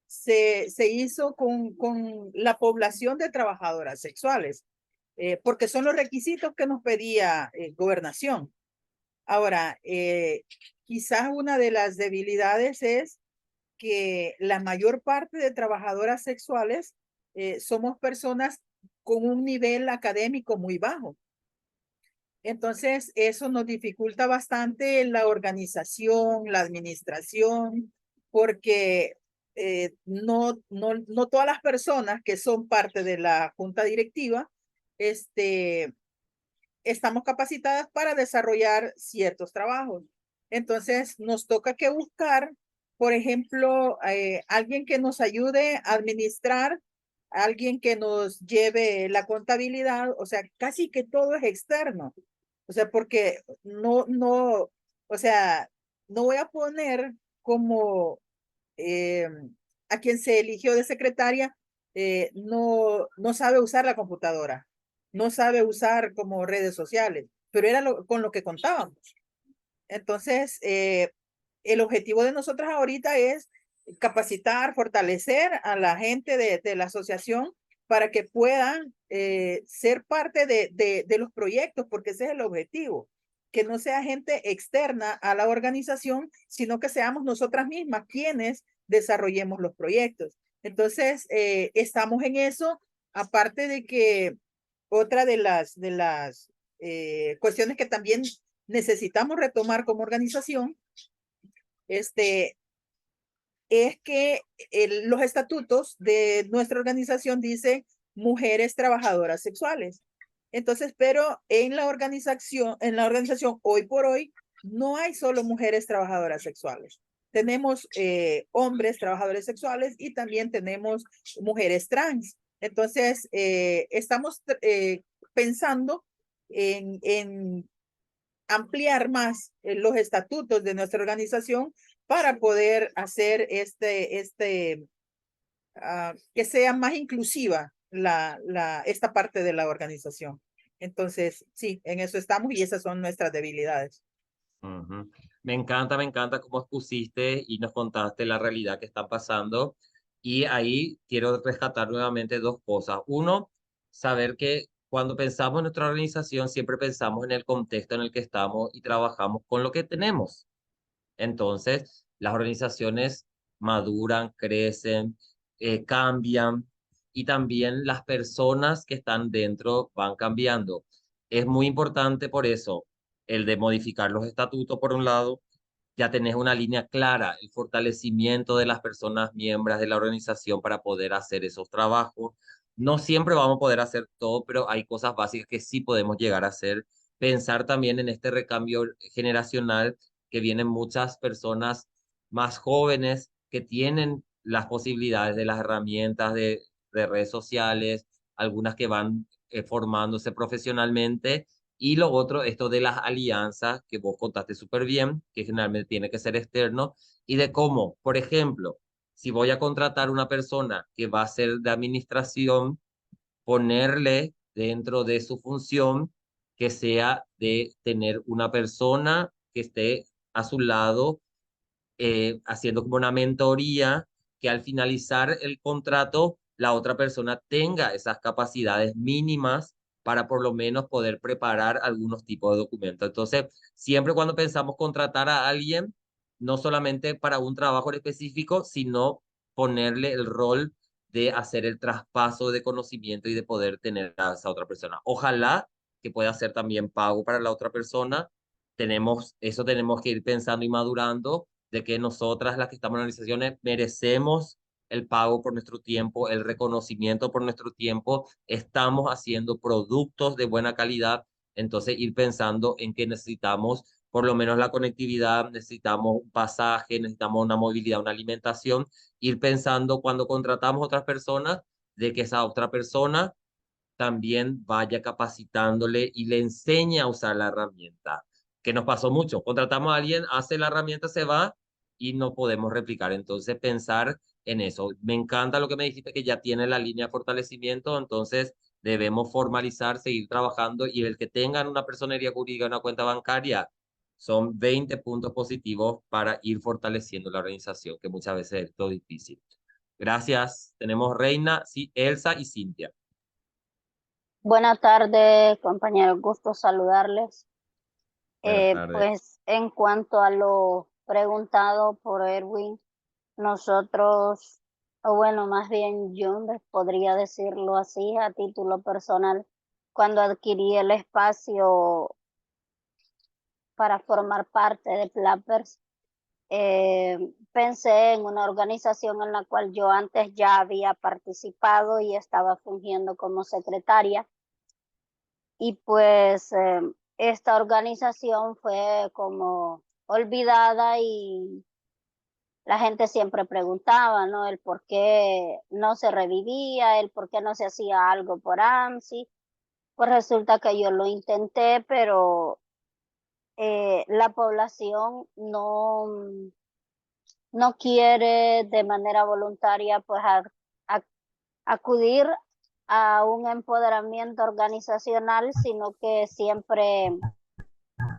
se hizo con la población de trabajadoras sexuales, porque son los requisitos que nos pedía gobernación. Ahora, quizás una de las debilidades es que la mayor parte de trabajadoras sexuales somos personas con un nivel académico muy bajo. Entonces, eso nos dificulta bastante la organización, la administración, porque no todas las personas que son parte de la junta directiva estamos capacitadas para desarrollar ciertos trabajos. Entonces nos toca que buscar, por ejemplo, alguien que nos ayude a administrar, alguien que nos lleve la contabilidad, o sea, casi que todo es externo. O sea, porque o sea, no voy a poner como a quien se eligió de secretaria, no sabe usar la computadora, no sabe usar como redes sociales, pero era con lo que contábamos. Entonces, el objetivo de nosotras ahorita es capacitar, fortalecer a la gente de la asociación para que puedan ser parte de los proyectos, porque ese es el objetivo, que no sea gente externa a la organización, sino que seamos nosotras mismas quienes desarrollemos los proyectos. Entonces, estamos en eso, aparte de que otra de las cuestiones que también necesitamos retomar como organización, es que los estatutos de nuestra organización dicen mujeres trabajadoras sexuales. Entonces, pero en la organización hoy por hoy no hay solo mujeres trabajadoras sexuales. Tenemos hombres trabajadores sexuales y también tenemos mujeres trans. Entonces, estamos pensando en ampliar más los estatutos de nuestra organización para poder hacer que sea más inclusiva esta parte de la organización. Entonces, sí, en eso estamos y esas son nuestras debilidades. Ujú. Me encanta cómo expusiste y nos contaste la realidad que está pasando. Y ahí quiero rescatar nuevamente dos cosas. Uno, saber que cuando pensamos en nuestra organización, siempre pensamos en el contexto en el que estamos y trabajamos con lo que tenemos. Entonces, las organizaciones maduran, crecen, cambian y también las personas que están dentro van cambiando. Es muy importante por eso el de modificar los estatutos, por un lado, ya tenés una línea clara, el fortalecimiento de las personas miembros de la organización para poder hacer esos trabajos. No siempre vamos a poder hacer todo, pero hay cosas básicas que sí podemos llegar a hacer. Pensar también en este recambio generacional, que vienen muchas personas más jóvenes que tienen las posibilidades de las herramientas de redes sociales, algunas que van formándose profesionalmente y lo otro, esto de las alianzas que vos contaste súper bien, que generalmente tiene que ser externo, y de cómo, por ejemplo, si voy a contratar una persona que va a ser de administración, ponerle dentro de su función que sea de tener una persona que esté a su lado haciendo como una mentoría, que al finalizar el contrato la otra persona tenga esas capacidades mínimas para por lo menos poder preparar algunos tipos de documentos. Entonces, siempre cuando pensamos contratar a alguien, no solamente para un trabajo en específico, sino ponerle el rol de hacer el traspaso de conocimiento y de poder tener a esa otra persona. Ojalá que pueda ser también pago para la otra persona. Tenemos que ir pensando y madurando de que nosotras, las que estamos en organizaciones, merecemos el pago por nuestro tiempo, el reconocimiento por nuestro tiempo, estamos haciendo productos de buena calidad, entonces ir pensando en que necesitamos por lo menos la conectividad, necesitamos un pasaje, necesitamos una movilidad, una alimentación, ir pensando cuando contratamos a otras personas de que esa otra persona también vaya capacitándole y le enseñe a usar la herramienta, que nos pasó mucho. Contratamos a alguien, hace la herramienta, se va y no podemos replicar. Entonces, pensar en eso. Me encanta lo que me dijiste, que ya tiene la línea de fortalecimiento, entonces debemos formalizar, seguir trabajando y el que tengan una personería jurídica, una cuenta bancaria, son 20 puntos positivos para ir fortaleciendo la organización, que muchas veces es todo difícil. Gracias. Tenemos Reina, sí, Elsa y Cintia. Buenas tardes, compañeros. Gusto saludarles. Buenas tardes. Pues en cuanto a lo preguntado por Erwin, nosotros, o bueno, más bien yo les podría decirlo así a título personal, cuando adquirí el espacio para formar parte de Plappers, pensé en una organización en la cual yo antes ya había participado y estaba fungiendo como secretaria. Y pues esta organización fue como olvidada y la gente siempre preguntaba, ¿no? El por qué no se revivía, el por qué no se hacía algo por AMSI. Pues resulta que yo lo intenté, pero la población no quiere de manera voluntaria pues a- acudir a un empoderamiento organizacional, sino que siempre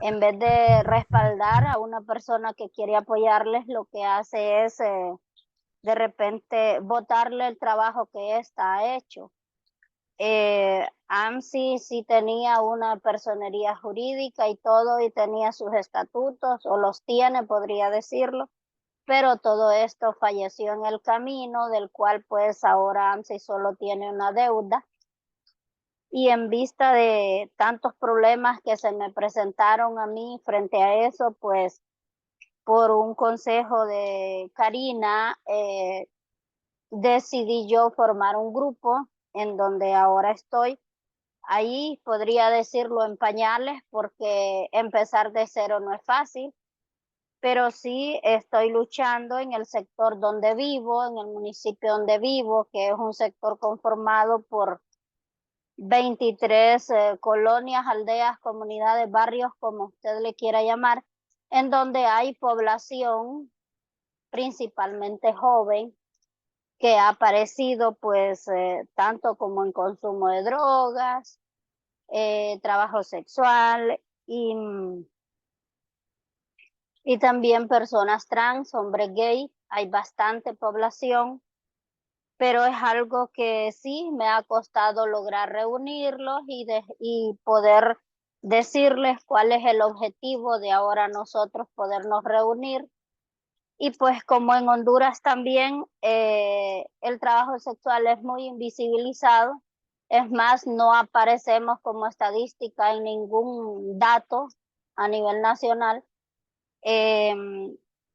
en vez de respaldar a una persona que quiere apoyarles, lo que hace es de repente botarle el trabajo que está hecho. AMSI sí tenía una personería jurídica y todo, y tenía sus estatutos, o los tiene, podría decirlo, pero todo esto falleció en el camino, del cual pues ahora AMSI solo tiene una deuda. Y en vista de tantos problemas que se me presentaron a mí frente a eso, pues por un consejo de Karina, decidí yo formar un grupo en donde ahora estoy. Ahí podría decirlo en pañales, porque empezar de cero no es fácil, pero sí estoy luchando en el sector donde vivo, en el municipio donde vivo, que es un sector conformado por 23 colonias, aldeas, comunidades, barrios, como usted le quiera llamar, en donde hay población principalmente joven que ha aparecido pues tanto como en consumo de drogas, trabajo sexual y también personas trans, hombres gay. Hay bastante población, pero es algo que sí me ha costado lograr reunirlos y poder decirles cuál es el objetivo de ahora nosotros podernos reunir. Y pues como en Honduras también el trabajo sexual es muy invisibilizado, es más, no aparecemos como estadística en ningún dato a nivel nacional.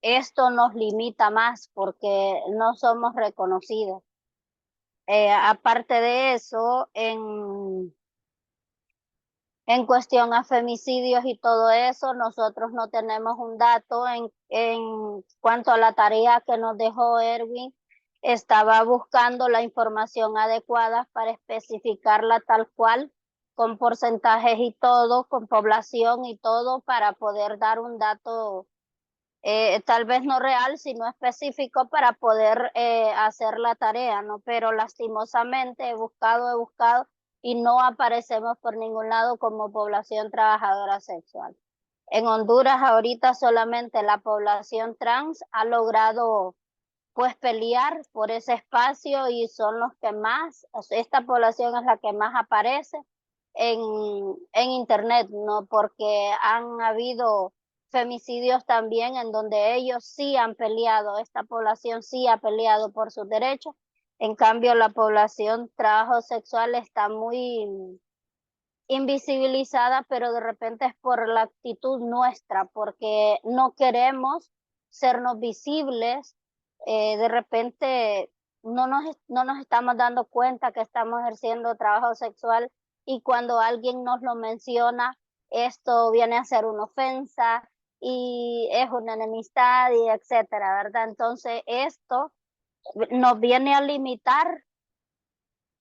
Esto nos limita más porque no somos reconocidos. Aparte de eso, en cuestión a femicidios y todo eso, nosotros no tenemos un dato en cuanto a la tarea que nos dejó Erwin. Estaba buscando la información adecuada para especificarla tal cual, con porcentajes y todo, con población y todo, para poder dar un dato tal vez no real, sino específico para poder hacer la tarea, ¿no? Pero lastimosamente he buscado y no aparecemos por ningún lado como población trabajadora sexual. En Honduras ahorita solamente la población trans ha logrado pues pelear por ese espacio y son los que más, esta población es la que más aparece en, en internet, ¿no? Porque han habido femicidios también en donde ellos sí han peleado, esta población sí ha peleado por sus derechos. En cambio, la población trabajo sexual está muy invisibilizada, pero de repente es por la actitud nuestra, porque no queremos sernos visibles. De repente no nos estamos dando cuenta que estamos ejerciendo trabajo sexual, y cuando alguien nos lo menciona, esto viene a ser una ofensa y es una enemistad y etcétera, ¿verdad? Entonces esto nos viene a limitar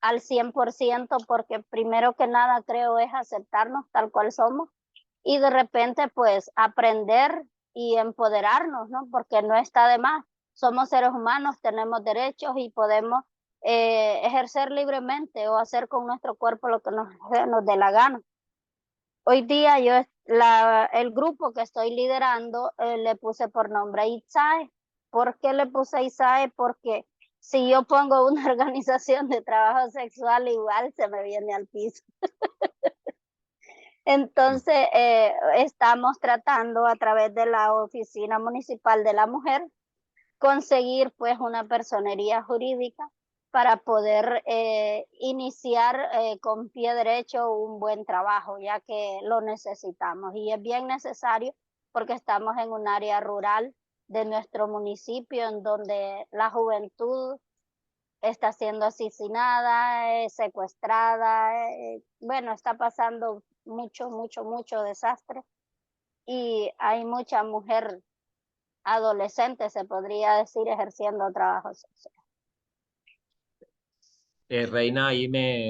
al 100%, porque primero que nada creo es aceptarnos tal cual somos y de repente pues aprender y empoderarnos, ¿no? Porque no está de más. Somos seres humanos, tenemos derechos y podemos ejercer libremente o hacer con nuestro cuerpo lo que nos dé la gana. Hoy día el grupo que estoy liderando le puse por nombre ITSAE. ¿Por qué le puse ITSAE? Porque si yo pongo una organización de trabajo sexual, igual se me viene al piso. Entonces, estamos tratando a través de la Oficina Municipal de la Mujer conseguir pues una personería jurídica para poder iniciar con pie derecho un buen trabajo, ya que lo necesitamos y es bien necesario porque estamos en un área rural de nuestro municipio en donde la juventud está siendo asesinada, secuestrada, bueno, está pasando mucho desastre. y hay mucha mujer adolescente, se podría decir, ejerciendo trabajo sexual. Reina,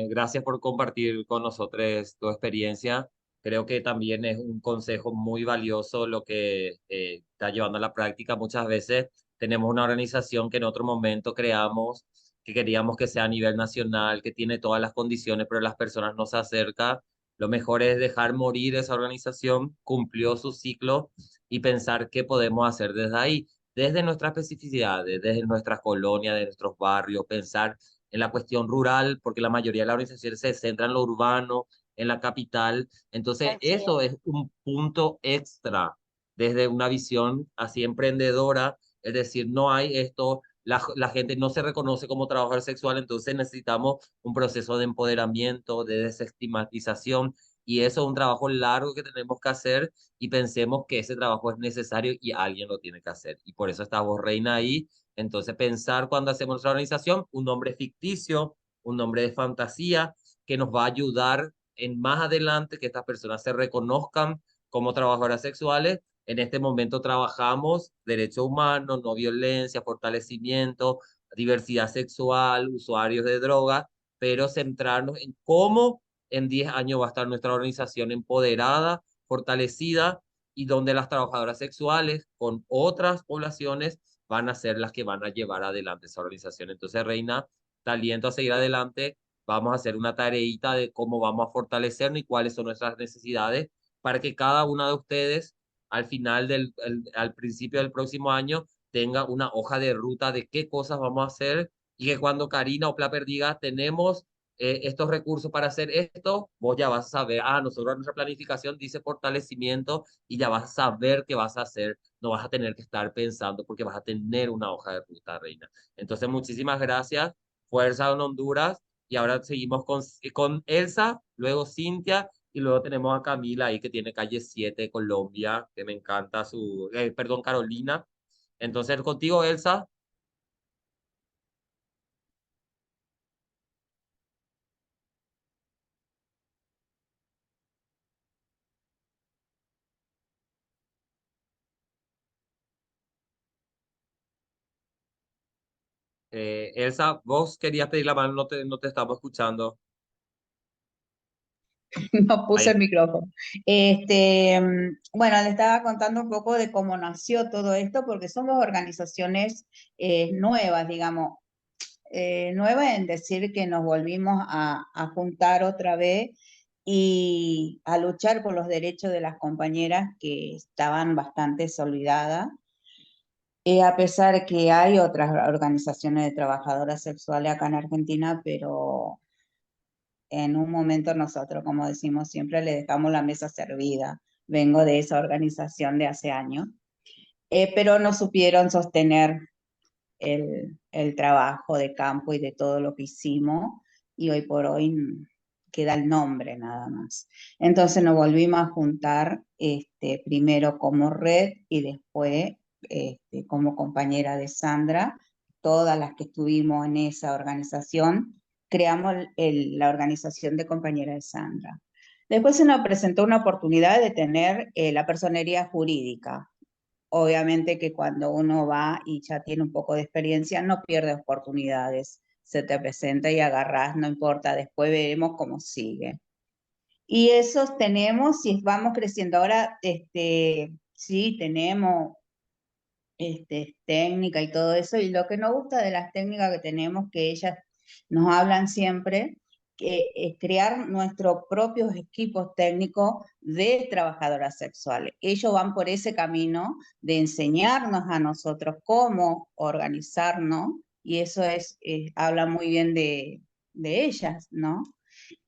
gracias por compartir con nosotros tu experiencia. Creo que también es un consejo muy valioso lo que está llevando a la práctica. Muchas veces tenemos una organización que en otro momento creamos, que queríamos que sea a nivel nacional, que tiene todas las condiciones, pero las personas no se acercan. Lo mejor es dejar morir esa organización, cumplió su ciclo y pensar qué podemos hacer desde ahí, desde nuestras especificidades, desde nuestras colonias, de nuestros barrios, pensar en la cuestión rural, porque la mayoría de las organizaciones se centran en lo urbano, en la capital. Entonces, Así eso es. es un punto extra desde una visión así emprendedora, es decir, no hay esto, la gente no se reconoce como trabajador sexual, entonces necesitamos un proceso de empoderamiento, de desestigmatización, y eso es un trabajo largo que tenemos que hacer y pensemos que ese trabajo es necesario y alguien lo tiene que hacer. Y por eso está vos, Reina, ahí. Entonces, pensar cuando hacemos nuestra organización, un nombre ficticio, un nombre de fantasía, que nos va a ayudar en más adelante que estas personas se reconozcan como trabajadoras sexuales. En este momento trabajamos derechos humanos, no violencia, fortalecimiento, diversidad sexual, usuarios de drogas, pero centrarnos en cómo en 10 años va a estar nuestra organización empoderada, fortalecida y donde las trabajadoras sexuales con otras poblaciones van a ser las que van a llevar adelante esa organización. Entonces, Reina, te aliento a seguir adelante. Vamos a hacer una tareita de cómo vamos a fortalecernos y cuáles son nuestras necesidades para que cada una de ustedes al final al principio del próximo año tenga una hoja de ruta de qué cosas vamos a hacer y que cuando Karina o Plaper diga tenemos estos recursos para hacer esto, vos ya vas a saber, nosotros nuestra planificación dice fortalecimiento y ya vas a saber qué vas a hacer, no vas a tener que estar pensando porque vas a tener una hoja de ruta, Reina. Entonces, muchísimas gracias, fuerza en Honduras, y ahora seguimos con Elsa, luego Cintia, y luego tenemos a Camila ahí que tiene calle 7 Colombia, que me encanta perdón, Carolina. Entonces, contigo, Elsa. Elsa, vos querías pedir la mano, no te estamos escuchando. No puse el Ahí. micrófono. Bueno, le estaba contando un poco de cómo nació todo esto, porque somos organizaciones nuevas, digamos, nuevas en decir que nos volvimos a juntar otra vez y a luchar por los derechos de las compañeras que estaban bastante olvidadas. A pesar que hay otras organizaciones de trabajadoras sexuales acá en Argentina, pero en un momento nosotros, como decimos siempre, le dejamos la mesa servida. Vengo de esa organización de hace años, pero no supieron sostener el trabajo de campo y de todo lo que hicimos, y hoy por hoy queda el nombre nada más. Entonces nos volvimos a juntar, primero como red y después como compañera de Sandra, todas las que estuvimos en esa organización, creamos la organización de compañera de Sandra. Después se nos presentó una oportunidad de tener la personería jurídica. Obviamente que cuando uno va y ya tiene un poco de experiencia, no pierde oportunidades. Se te presenta y agarrás, no importa, después veremos cómo sigue. Y esos tenemos y vamos creciendo. Ahora, sí, tenemos técnica y todo eso, y lo que nos gusta de las técnicas que tenemos, que ellas nos hablan siempre, que es crear nuestros propios equipos técnicos de trabajadoras sexuales. Ellos van por ese camino de enseñarnos a nosotros cómo organizarnos, y eso habla muy bien de ellas, ¿no?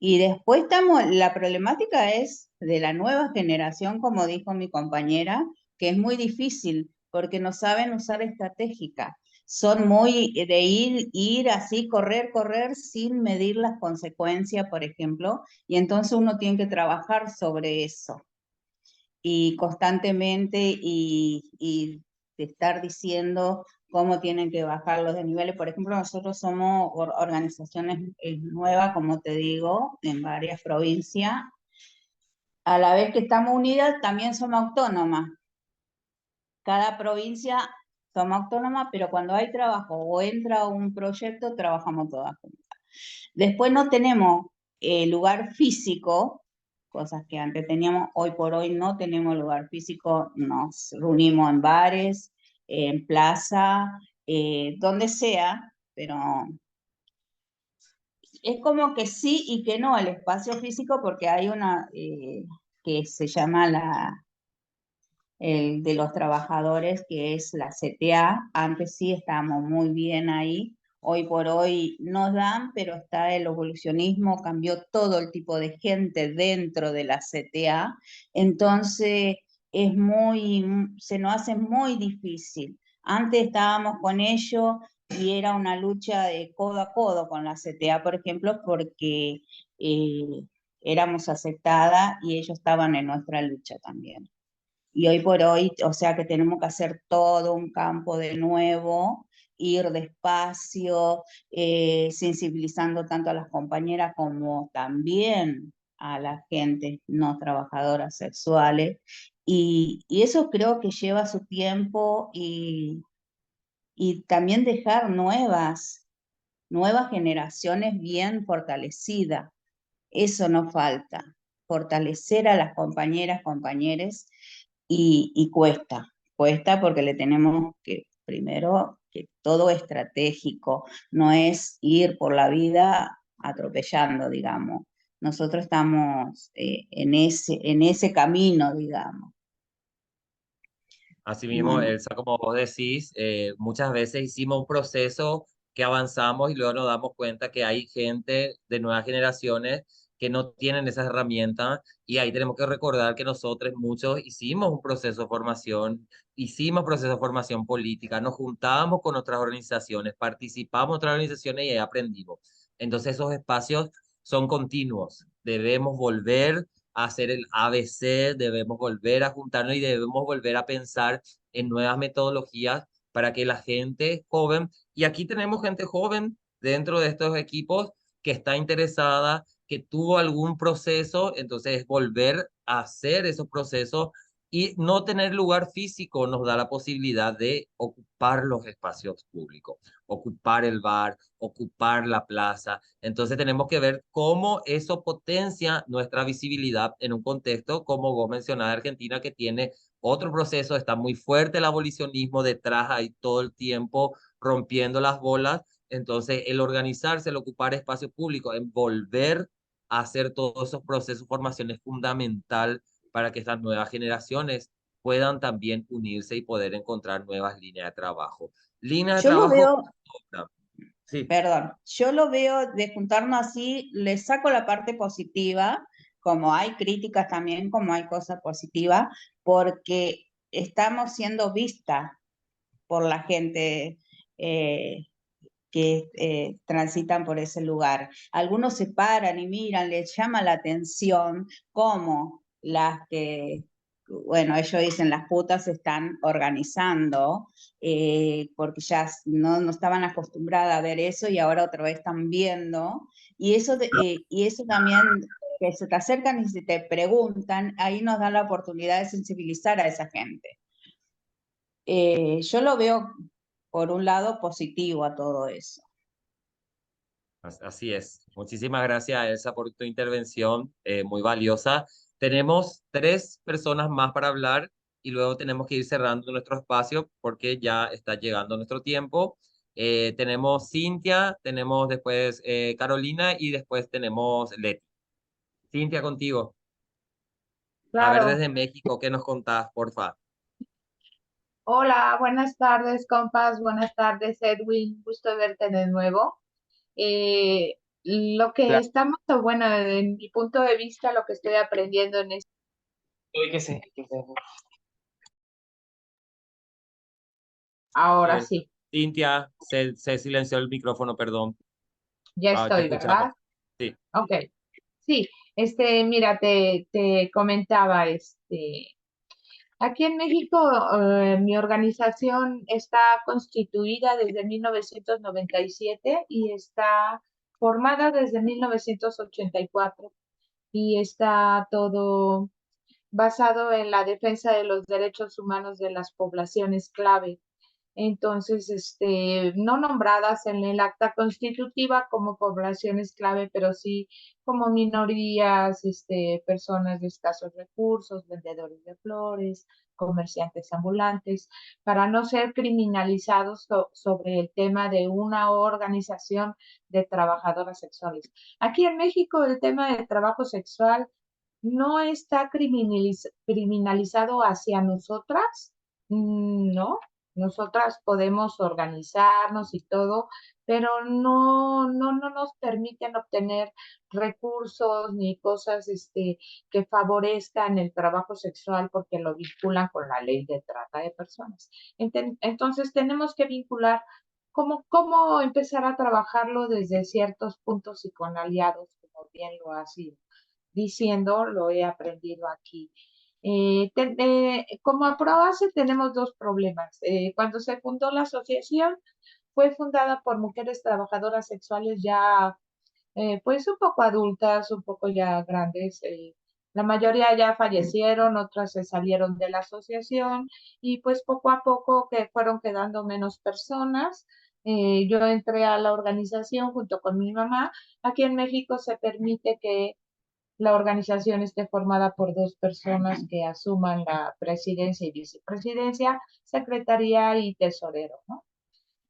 Y después la problemática es de la nueva generación, como dijo mi compañera, que es muy difícil porque no saben usar estratégica. Son muy de ir así, correr, correr sin medir las consecuencias, por ejemplo, y entonces uno tiene que trabajar sobre eso y constantemente y estar diciendo cómo tienen que bajar los desniveles. Por ejemplo, nosotros somos organizaciones nuevas, como te digo, en varias provincias. a la vez que estamos unidas, también somos autónomas. Cada provincia somos autónomas, pero cuando hay trabajo o entra un proyecto, trabajamos todas juntas. Después no tenemos lugar físico, cosas que antes teníamos, hoy por hoy no tenemos lugar físico, nos reunimos en bares, en plaza, donde sea, pero es como que sí y que no el espacio físico, porque hay una que se llama el de los trabajadores, que es la CTA. Antes sí estábamos muy bien ahí, hoy por hoy nos dan, pero está el evolucionismo, cambió todo el tipo de gente dentro de la CTA, entonces se nos hace muy difícil. Antes estábamos con ellos y era una lucha de codo a codo con la CTA, por ejemplo, porque éramos aceptadas y ellos estaban en nuestra lucha también. Y hoy por hoy, o sea que tenemos que hacer todo un campo de nuevo, ir despacio, sensibilizando tanto a las compañeras como también a la gente no trabajadoras sexuales. Y eso creo que lleva su tiempo y también dejar nuevas generaciones bien fortalecidas. Eso nos falta, fortalecer a las compañeras, compañeros, y cuesta porque le tenemos que, primero, que todo estratégico, no es ir por la vida atropellando, digamos. Nosotros estamos en ese camino, digamos. Asimismo, Bueno, Elsa, como vos decís, muchas veces hicimos un proceso que avanzamos y luego nos damos cuenta que hay gente de nuevas generaciones que no tienen esas herramientas y ahí tenemos que recordar que nosotros muchos hicimos un proceso de formación, hicimos proceso de formación política, nos juntábamos con otras organizaciones, participamos en otras organizaciones y ahí aprendimos. Entonces esos espacios son continuos, debemos volver a hacer el ABC, debemos volver a juntarnos y debemos volver a pensar en nuevas metodologías para que la gente joven, y aquí tenemos gente joven dentro de estos equipos que está interesada, que tuvo algún proceso, entonces volver a hacer esos procesos y no tener lugar físico nos da la posibilidad de ocupar los espacios públicos, ocupar el bar, ocupar la plaza. Entonces tenemos que ver cómo eso potencia nuestra visibilidad en un contexto, como vos mencionás, Argentina, que tiene otro proceso, está muy fuerte el abolicionismo detrás ahí todo el tiempo rompiendo las bolas. Entonces el organizarse, el ocupar espacios públicos, en volver a hacer todos esos procesos de formación es fundamental para que estas nuevas generaciones puedan también unirse y poder encontrar nuevas líneas de trabajo. Líneas de yo lo trabajo, veo, sí. perdón, yo lo veo de juntarnos así, le saco la parte positiva, como hay críticas también, como hay cosas positivas, porque estamos siendo vistas por la gente que transitan por ese lugar. Algunos se paran y miran, les llama la atención cómo las que, bueno, ellos dicen las putas se están organizando, porque ya no estaban acostumbradas a ver eso y ahora otra vez están viendo. Y eso también, que se te acercan y se te preguntan, ahí nos da la oportunidad de sensibilizar a esa gente. Yo lo veo, por un lado, positivo a todo eso. Así es. Muchísimas gracias, Elsa, por tu intervención, muy valiosa. Tenemos tres personas más para hablar y luego tenemos que ir cerrando nuestro espacio porque ya está llegando nuestro tiempo. Tenemos Cintia, tenemos después Carolina y después tenemos Leti. Cintia, contigo. A ver, Claro. desde México, ¿qué nos contás, porfa? Hola, buenas tardes, compas. Buenas tardes, Edwin. Gusto verte de nuevo. Lo que Claro, estamos, o bueno, en mi punto de vista, lo que estoy aprendiendo en esto, ahora Bien. sí, Cintia, se silenció el micrófono, perdón. ya Ah, te estoy, escuchamos. ¿verdad? Sí. Ok. Sí, mira, te comentaba, aquí en México, mi organización está constituida desde 1997 y está formada desde 1984 y está todo basado en la defensa de los derechos humanos de las poblaciones clave. Entonces, no nombradas en el acta constitutiva como poblaciones clave, pero sí como minorías, personas de escasos recursos, vendedores de flores, comerciantes ambulantes, para no ser criminalizados sobre el tema de una organización de trabajadoras sexuales. Aquí en México el tema del trabajo sexual no está criminalizado hacia nosotras, no, nosotras podemos organizarnos y todo, pero no nos permiten obtener recursos ni cosas que favorezcan el trabajo sexual porque lo vinculan con la ley de trata de personas. Entonces tenemos que vincular cómo empezar a trabajarlo desde ciertos puntos y con aliados, como bien lo ha sido diciendo, lo he aprendido aquí. Como Aproace tenemos dos problemas. Cuando se fundó la asociación, fue fundada por mujeres trabajadoras sexuales ya, pues un poco adultas, un poco ya grandes. La mayoría ya fallecieron, otras se salieron de la asociación y pues poco a poco que fueron quedando menos personas. Yo entré a la organización junto con mi mamá. Aquí en México se permite que la organización esté formada por dos personas que asuman la presidencia y vicepresidencia, secretaría y tesorero, ¿no?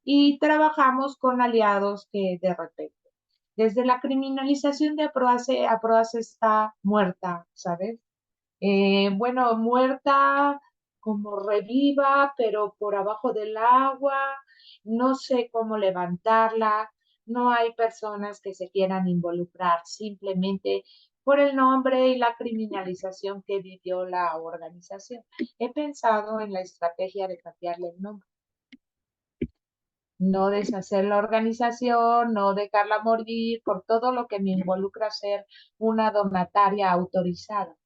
Y trabajamos con aliados que de repente, desde la criminalización de Aproace está muerta, ¿sabes? Bueno, muerta como reviva, pero por abajo del agua, no sé cómo levantarla, no hay personas que se quieran involucrar simplemente por el nombre y la criminalización que vivió la organización. He pensado en la estrategia de cambiarle el nombre, no deshacer la organización, no dejarla morir por todo lo que me involucra ser una donataria autorizada.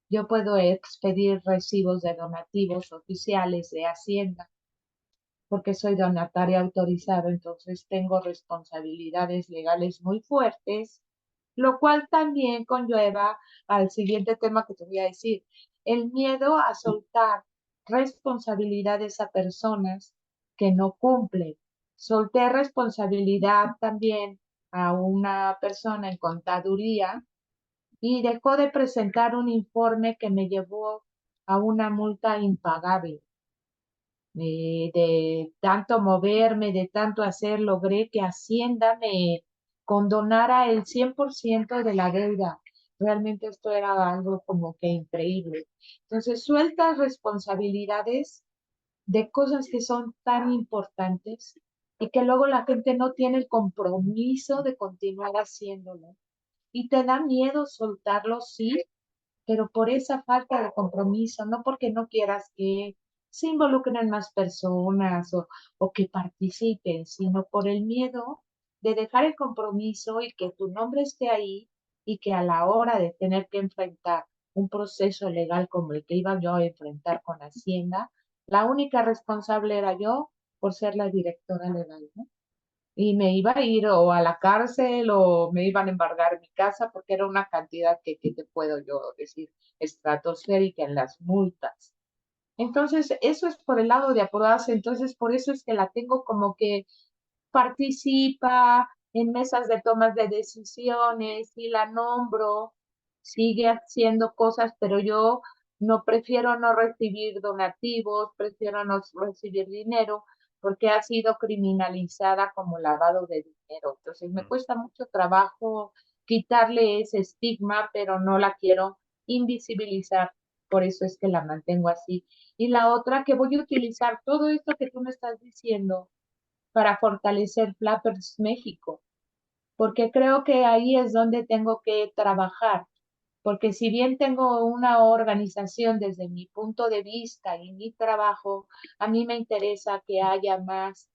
Yo puedo expedir recibos de donativos oficiales de Hacienda porque soy donataria autorizada, entonces tengo responsabilidades legales muy fuertes, lo cual también conlleva al siguiente tema que te voy a decir, el miedo a soltar responsabilidades a personas que no cumplen. Solté responsabilidad también a una persona en contaduría y dejó de presentar un informe que me llevó a una multa impagable. De tanto moverme, de tanto hacer, logré que Hacienda me condonara el 100% de la deuda. Realmente esto era algo como que increíble. Entonces, sueltas responsabilidades de cosas que son tan importantes y que luego la gente no tiene el compromiso de continuar haciéndolo. Y te da miedo soltarlo, sí, pero por esa falta de compromiso, no porque no quieras que se involucren más personas o que participen, sino por el miedo de dejar el compromiso y que tu nombre esté ahí y que a la hora de tener que enfrentar un proceso legal como el que iba yo a enfrentar con Hacienda, la única responsable era yo por ser la directora legal, ¿no? Y me iba a ir o a la cárcel o me iban a embargar mi casa porque era una cantidad que te puedo yo decir estratosférica en las multas. Entonces, eso es por el lado de Aproace, entonces por eso es que la tengo como que participa en mesas de tomas de decisiones y la nombro, sigue haciendo cosas, pero yo no prefiero no recibir donativos, prefiero no recibir dinero porque ha sido criminalizada como lavado de dinero. Entonces me cuesta mucho trabajo quitarle ese estigma, pero no la quiero invisibilizar, por eso es que la mantengo así. Y la otra que voy a utilizar todo esto que tú me estás diciendo para fortalecer Flappers México, porque creo que ahí es donde tengo que trabajar, porque si bien tengo una organización desde mi punto de vista y mi trabajo, a mí me interesa que haya más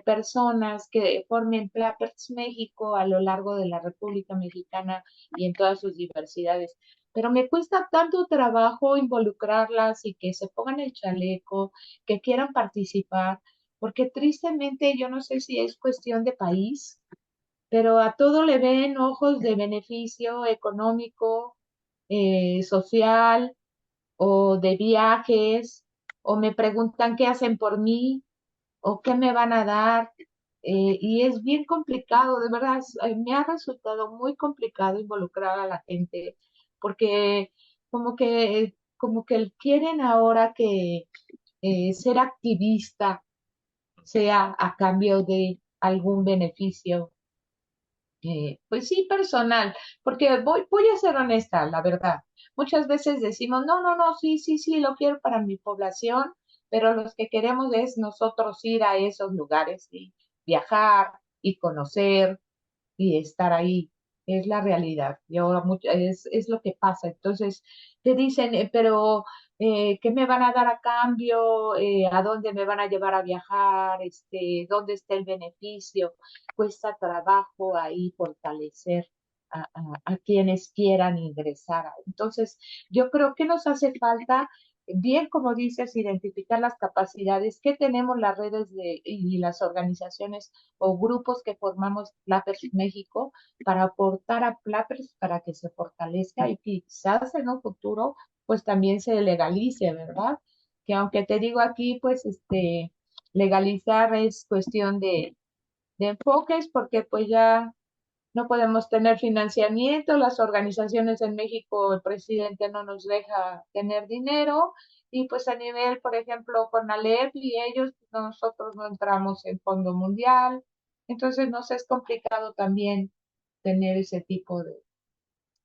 personas que formen Flappers México a lo largo de la República Mexicana y en todas sus diversidades. Pero me cuesta tanto trabajo involucrarlas y que se pongan el chaleco, que quieran participar, porque tristemente yo no sé si es cuestión de país, pero a todo le ven ojos de beneficio económico, social, o de viajes, o me preguntan qué hacen por mí, o qué me van a dar. Y es bien complicado, de verdad, me ha resultado muy complicado involucrar a la gente, porque como que quieren ahora que ser activista sea a cambio de algún beneficio, pues sí, personal, porque voy a ser honesta, la verdad. Muchas veces decimos, no, no, no, sí, sí, sí, lo quiero para mi población, pero los que queremos es nosotros ir a esos lugares y viajar y conocer y estar ahí. Es la realidad. Y ahora es lo que pasa. Entonces, te dicen, pero ¿qué me van a dar a cambio? ¿A dónde me van a llevar a viajar? ¿Dónde está el beneficio? Cuesta trabajo ahí fortalecer a quienes quieran ingresar. Entonces, yo creo que nos hace falta, bien como dices, identificar las capacidades que tenemos las redes y las organizaciones o grupos que formamos Plappers México para aportar a Plappers para que se fortalezca y quizás en un futuro pues también se legalice, ¿verdad? Que aunque te digo aquí, pues legalizar es cuestión de enfoques porque pues ya no podemos tener financiamiento, las organizaciones en México, el presidente no nos deja tener dinero y pues a nivel, por ejemplo, con Alep y ellos, nosotros no entramos en Fondo Mundial, entonces nos es complicado también tener ese tipo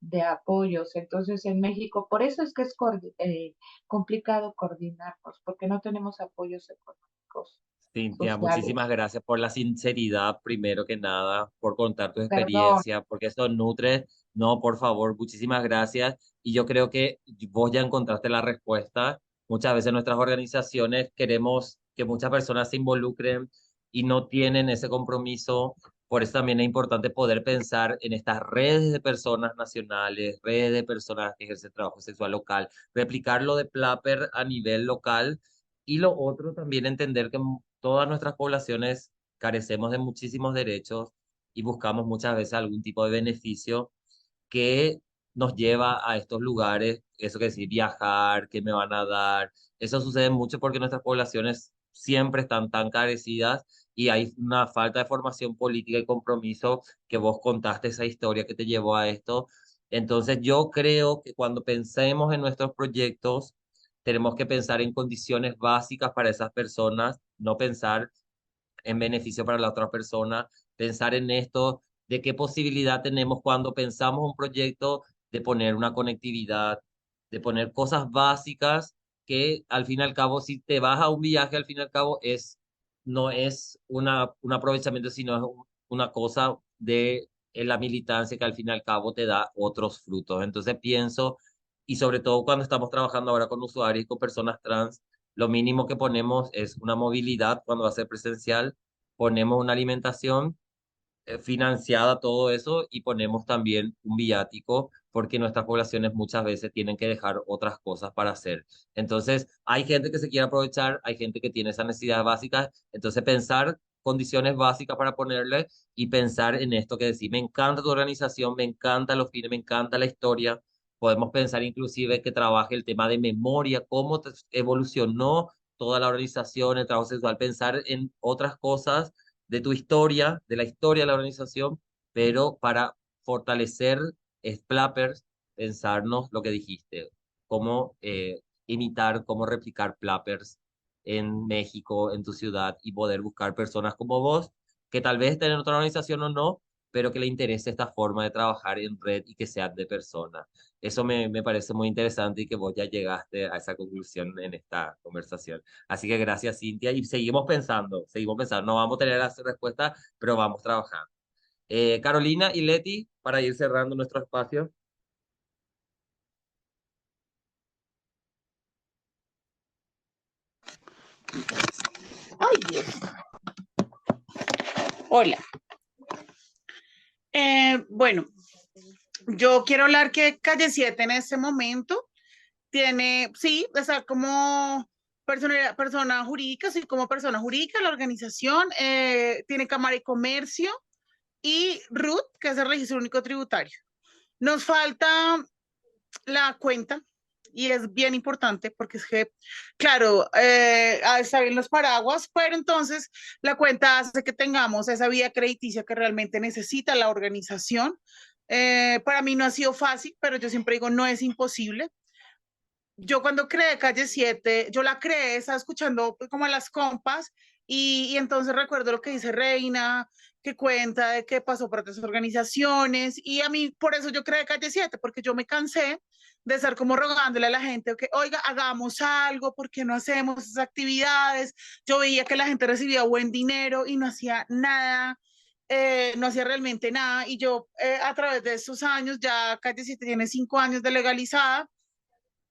de apoyos. Entonces en México, por eso es que es complicado coordinarnos, porque no tenemos apoyos económicos, Cintia, sociales. muchísimas gracias por la sinceridad, primero que nada, por contar tu Perdón, experiencia, porque eso nutre. No, por favor, muchísimas gracias. Y yo creo que vos ya encontraste la respuesta. Muchas veces nuestras organizaciones queremos que muchas personas se involucren y no tienen ese compromiso. Por eso también es importante poder pensar en estas redes de personas nacionales, redes de personas que ejercen trabajo sexual local, replicar lo de Plapper a nivel local. Y lo otro, también entender que todas nuestras poblaciones carecemos de muchísimos derechos y buscamos muchas veces algún tipo de beneficio que nos lleva a estos lugares, eso que decir, viajar, que me van a dar. Eso sucede mucho porque nuestras poblaciones siempre están tan carecidas y hay una falta de formación política y compromiso, que vos contaste esa historia que te llevó a esto. Entonces yo creo que cuando pensemos en nuestros proyectos, tenemos que pensar en condiciones básicas para esas personas, no pensar en beneficio para la otra persona, pensar en esto, de qué posibilidad tenemos cuando pensamos un proyecto de poner una conectividad, de poner cosas básicas que al fin y al cabo, si te vas a un viaje, al fin y al cabo no es un aprovechamiento, sino es una cosa de la militancia que al fin y al cabo te da otros frutos. Entonces pienso, y sobre todo cuando estamos trabajando ahora con usuarios y con personas trans, lo mínimo que ponemos es una movilidad cuando va a ser presencial, ponemos una alimentación financiada, todo eso, y ponemos también un viático, porque nuestras poblaciones muchas veces tienen que dejar otras cosas para hacer. Entonces, hay gente que se quiere aprovechar, hay gente que tiene esas necesidades básicas, entonces pensar condiciones básicas para ponerle y pensar en esto que decir, me encanta tu organización, me encanta los fines, me encanta la historia. Podemos pensar inclusive que trabaje el tema de memoria, cómo evolucionó toda la organización, el trabajo sexual, pensar en otras cosas de tu historia, de la historia de la organización, pero para fortalecer Flappers, pensarnos lo que dijiste, cómo imitar, cómo replicar Flappers en México, en tu ciudad, y poder buscar personas como vos, que tal vez estén en otra organización o no, pero que le interese esta forma de trabajar en red y que sean de personas. Eso me parece muy interesante y que vos ya llegaste a esa conclusión en esta conversación. Así que gracias, Cintia, y seguimos pensando, no vamos a tener las respuestas, pero vamos trabajando. Carolina y Leti, para ir cerrando nuestro espacio. Ay, Dios. Hola. Bueno, yo quiero hablar que Calle 7 en este momento tiene, sí, o sea, como persona jurídica, sí, como persona jurídica, la organización tiene Cámara y Comercio y RUT, que es el Registro Único Tributario. Nos falta la cuenta y es bien importante porque es que, claro, está bien los paraguas, pero entonces la cuenta hace que tengamos esa vía crediticia que realmente necesita la organización. Para mí no ha sido fácil, pero yo siempre digo, no es imposible. Yo cuando creé Calle 7, yo la creé, estaba escuchando como a las compas y entonces recuerdo lo que dice Reina, que cuenta de que pasó por otras organizaciones y a mí por eso yo creé Calle 7, porque yo me cansé de estar como rogándole a la gente que, oiga, hagamos algo, ¿por qué no hacemos esas actividades? Yo veía que la gente recibía buen dinero y no hacía nada. No hacía realmente nada y yo a través de estos años, ya Calle 7 tiene 5 años de legalizada,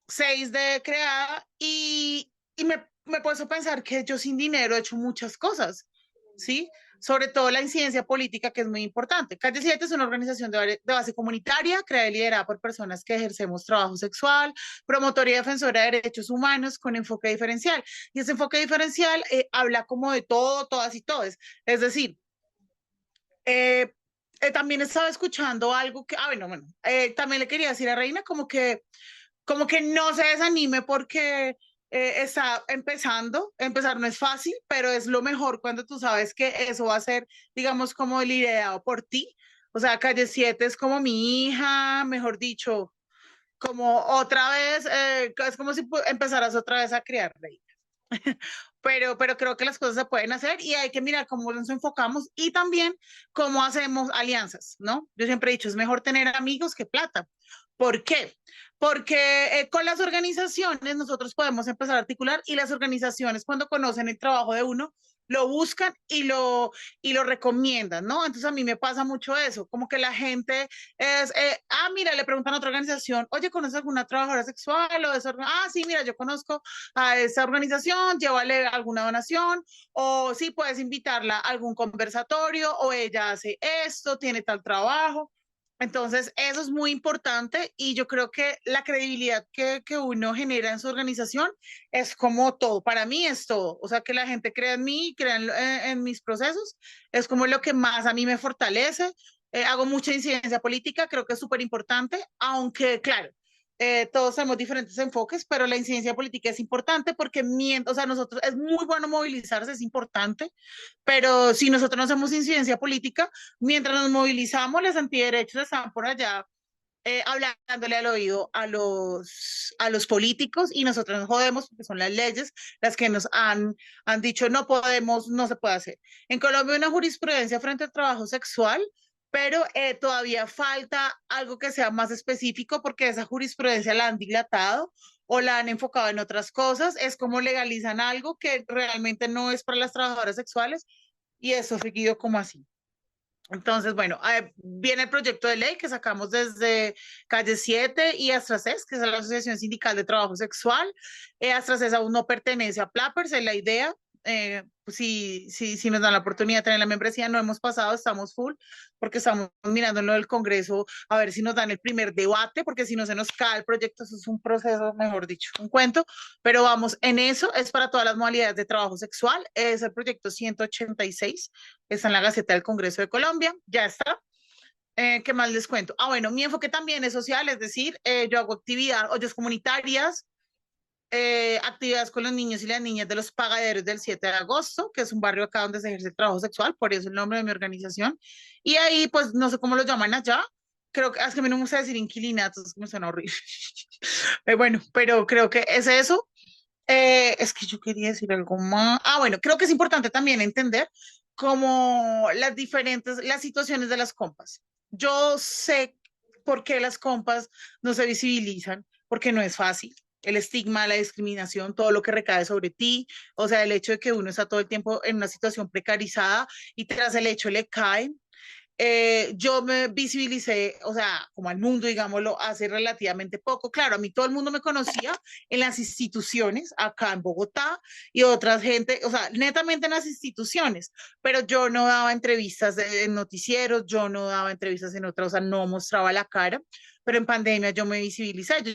6 de creada y me he puesto a pensar que yo sin dinero he hecho muchas cosas, ¿sí? Sobre todo la incidencia política, que es muy importante. Calle 7 es una organización de base comunitaria, creada y liderada por personas que ejercemos trabajo sexual, promotora y defensora de derechos humanos con enfoque diferencial. Y ese enfoque diferencial habla como de todo, todas y todos. Es decir, eh, también estaba escuchando algo que, bueno, también le quería decir a Reina como que no se desanime porque está empezando. Empezar no es fácil, pero es lo mejor cuando tú sabes que eso va a ser, digamos, como liderado por ti. O sea, Calle 7 es como mi hija, mejor dicho, como otra vez, es como si empezaras otra vez a criar pero creo que las cosas se pueden hacer y hay que mirar cómo nos enfocamos y también cómo hacemos alianzas, ¿no? Yo siempre he dicho, es mejor tener amigos que plata. ¿Por qué? Porque con las organizaciones nosotros podemos empezar a articular y las organizaciones cuando conocen el trabajo de uno lo buscan y lo recomiendan, ¿no? Entonces a mí me pasa mucho eso, como que la gente es, mira, le preguntan a otra organización, oye, ¿conoces alguna trabajadora sexual o de esa sí, mira, yo conozco a esa organización, llévale alguna donación, o sí, puedes invitarla a algún conversatorio, o ella hace esto, tiene tal trabajo. Entonces, eso es muy importante y yo creo que la credibilidad que uno genera en su organización es como todo. Para mí es todo. O sea, que la gente crea en mí, crea en mis procesos, es como lo que más a mí me fortalece. Hago mucha incidencia política, creo que es súper importante, aunque, claro, todos tenemos diferentes enfoques, pero la incidencia política es importante porque, o sea, nosotros es muy bueno movilizarse, es importante, pero si nosotros no hacemos incidencia política, mientras nos movilizamos, los antiderechos están por allá hablándole al oído a los políticos y nosotros nos jodemos porque son las leyes las que nos han dicho no podemos, no se puede hacer. En Colombia hay una jurisprudencia frente al trabajo sexual, pero todavía falta algo que sea más específico porque esa jurisprudencia la han dilatado o la han enfocado en otras cosas. Es como legalizan algo que realmente no es para las trabajadoras sexuales y eso seguido como así. Entonces, bueno, viene el proyecto de ley que sacamos desde Calle 7 y Astraces, que es la Asociación Sindical de Trabajo Sexual. Astraces aún no pertenece a Plappers, es la idea. Pues si nos dan la oportunidad de tener la membresía, no hemos pasado, estamos full, porque estamos mirando en lo del Congreso a ver si nos dan el primer debate, porque si no se nos cae el proyecto, eso es un proceso, mejor dicho, un cuento, pero vamos en eso, es para todas las modalidades de trabajo sexual, es el proyecto 186, está en la Gaceta del Congreso de Colombia, ya está. ¿Qué más les cuento? Bueno, mi enfoque también es social, es decir, yo hago ollas comunitarias, actividades con los niños y las niñas de los Pagaderos del 7 de agosto, que es un barrio acá donde se ejerce el trabajo sexual, por eso el nombre de mi organización. Y ahí, pues, no sé cómo lo llaman allá. Creo que, es que a mí no me gusta decir inquilinatos, que me suena horrible. Bueno, pero creo que es eso. Es que yo quería decir algo más. Bueno, creo que es importante también entender como las situaciones de las compas. Yo sé por qué las compas no se visibilizan, porque no es fácil. El estigma, la discriminación, todo lo que recae sobre ti, o sea, el hecho de que uno está todo el tiempo en una situación precarizada y tras el hecho le cae, yo me visibilicé, o sea, como al mundo, digámoslo, hace relativamente poco. Claro, a mí todo el mundo me conocía en las instituciones, acá en Bogotá, y otras gente, o sea, netamente en las instituciones, pero yo no daba entrevistas en noticieros, yo no daba entrevistas en otras, o sea, no mostraba la cara, pero en pandemia yo me visibilicé. Yo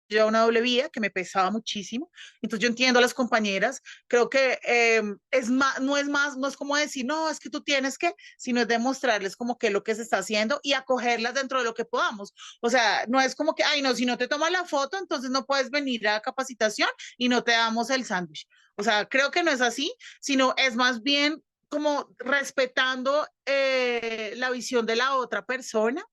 llevaba una doble vía que me pesaba muchísimo. Entonces yo entiendo a las compañeras, creo que es más, no es como decir, no, es que tú tienes que, sino es demostrarles como que lo que se está haciendo y acogerlas dentro de lo que podamos. O sea, no es como que, ay, no, si no te tomas la foto, entonces no puedes venir a capacitación y no te damos el sándwich. O sea, creo que no es así, sino es más bien como respetando la visión de la otra persona,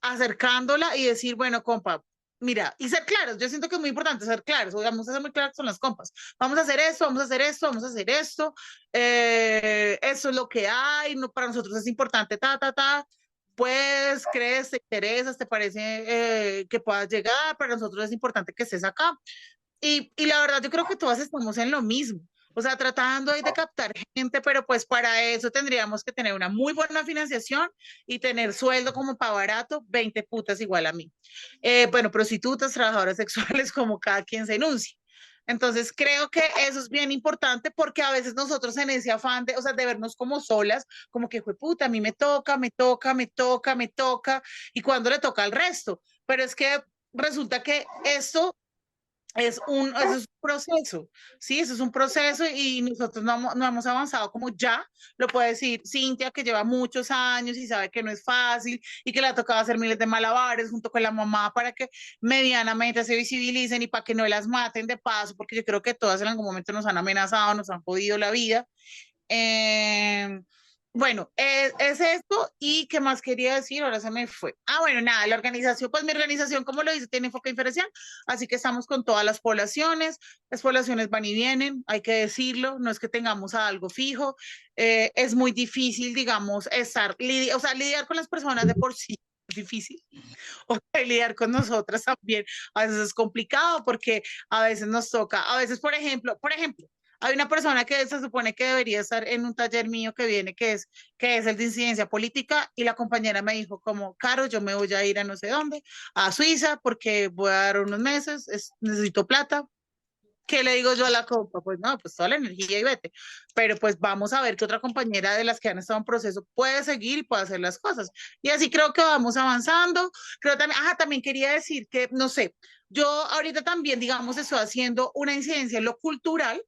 acercándola y decir, bueno, compa, mira, y ser claros, yo siento que es muy importante ser claros, vamos a ser muy claros con las compas, vamos a hacer esto, vamos a hacer esto, vamos a hacer esto, eso es lo que hay, no, para nosotros es importante, pues crees, te interesas, te parece que puedas llegar, para nosotros es importante que estés acá, y la verdad, yo creo que todas estamos en lo mismo. O sea, tratando ahí de captar gente, pero pues para eso tendríamos que tener una muy buena financiación y tener sueldo como para barato, 20 putas igual a mí. Bueno, prostitutas, trabajadoras sexuales, como cada quien se enuncie. Entonces, creo que eso es bien importante porque a veces nosotros en ese afán de, o sea, de vernos como solas, como que, fue puta, a mí me toca, me toca, me toca, me toca, y cuando le toca al resto. Pero es que resulta que esto eso es un proceso, ¿sí? Eso es un proceso y nosotros no hemos avanzado como ya, lo puede decir Cintia, que lleva muchos años y sabe que no es fácil y que le ha tocado hacer miles de malabares junto con la mamá para que medianamente se visibilicen y para que no las maten de paso, porque yo creo que todas en algún momento nos han amenazado, nos han jodido la vida. Eh, bueno, es esto y qué más quería decir, ahora se me fue. Ah, bueno, nada, la organización, pues mi organización, como lo dice, tiene enfoque diferencial, así que estamos con todas las poblaciones van y vienen, hay que decirlo, no es que tengamos algo fijo, es muy difícil, digamos, o sea, lidiar con las personas de por sí es difícil, o sea, lidiar con nosotras también, a veces es complicado porque a veces nos toca, a veces, por ejemplo, hay una persona que se supone que debería estar en un taller mío que viene, que es el de incidencia política, y la compañera me dijo como, Caro, yo me voy a ir a no sé dónde, a Suiza, porque voy a dar unos meses, necesito plata. ¿Qué le digo yo a la compa? Pues no, pues toda la energía y vete. Pero pues vamos a ver qué otra compañera de las que han estado en proceso puede seguir y puede hacer las cosas. Y así creo que vamos avanzando. Creo también, también quería decir que, no sé, yo ahorita también, digamos, estoy haciendo una incidencia en lo cultural,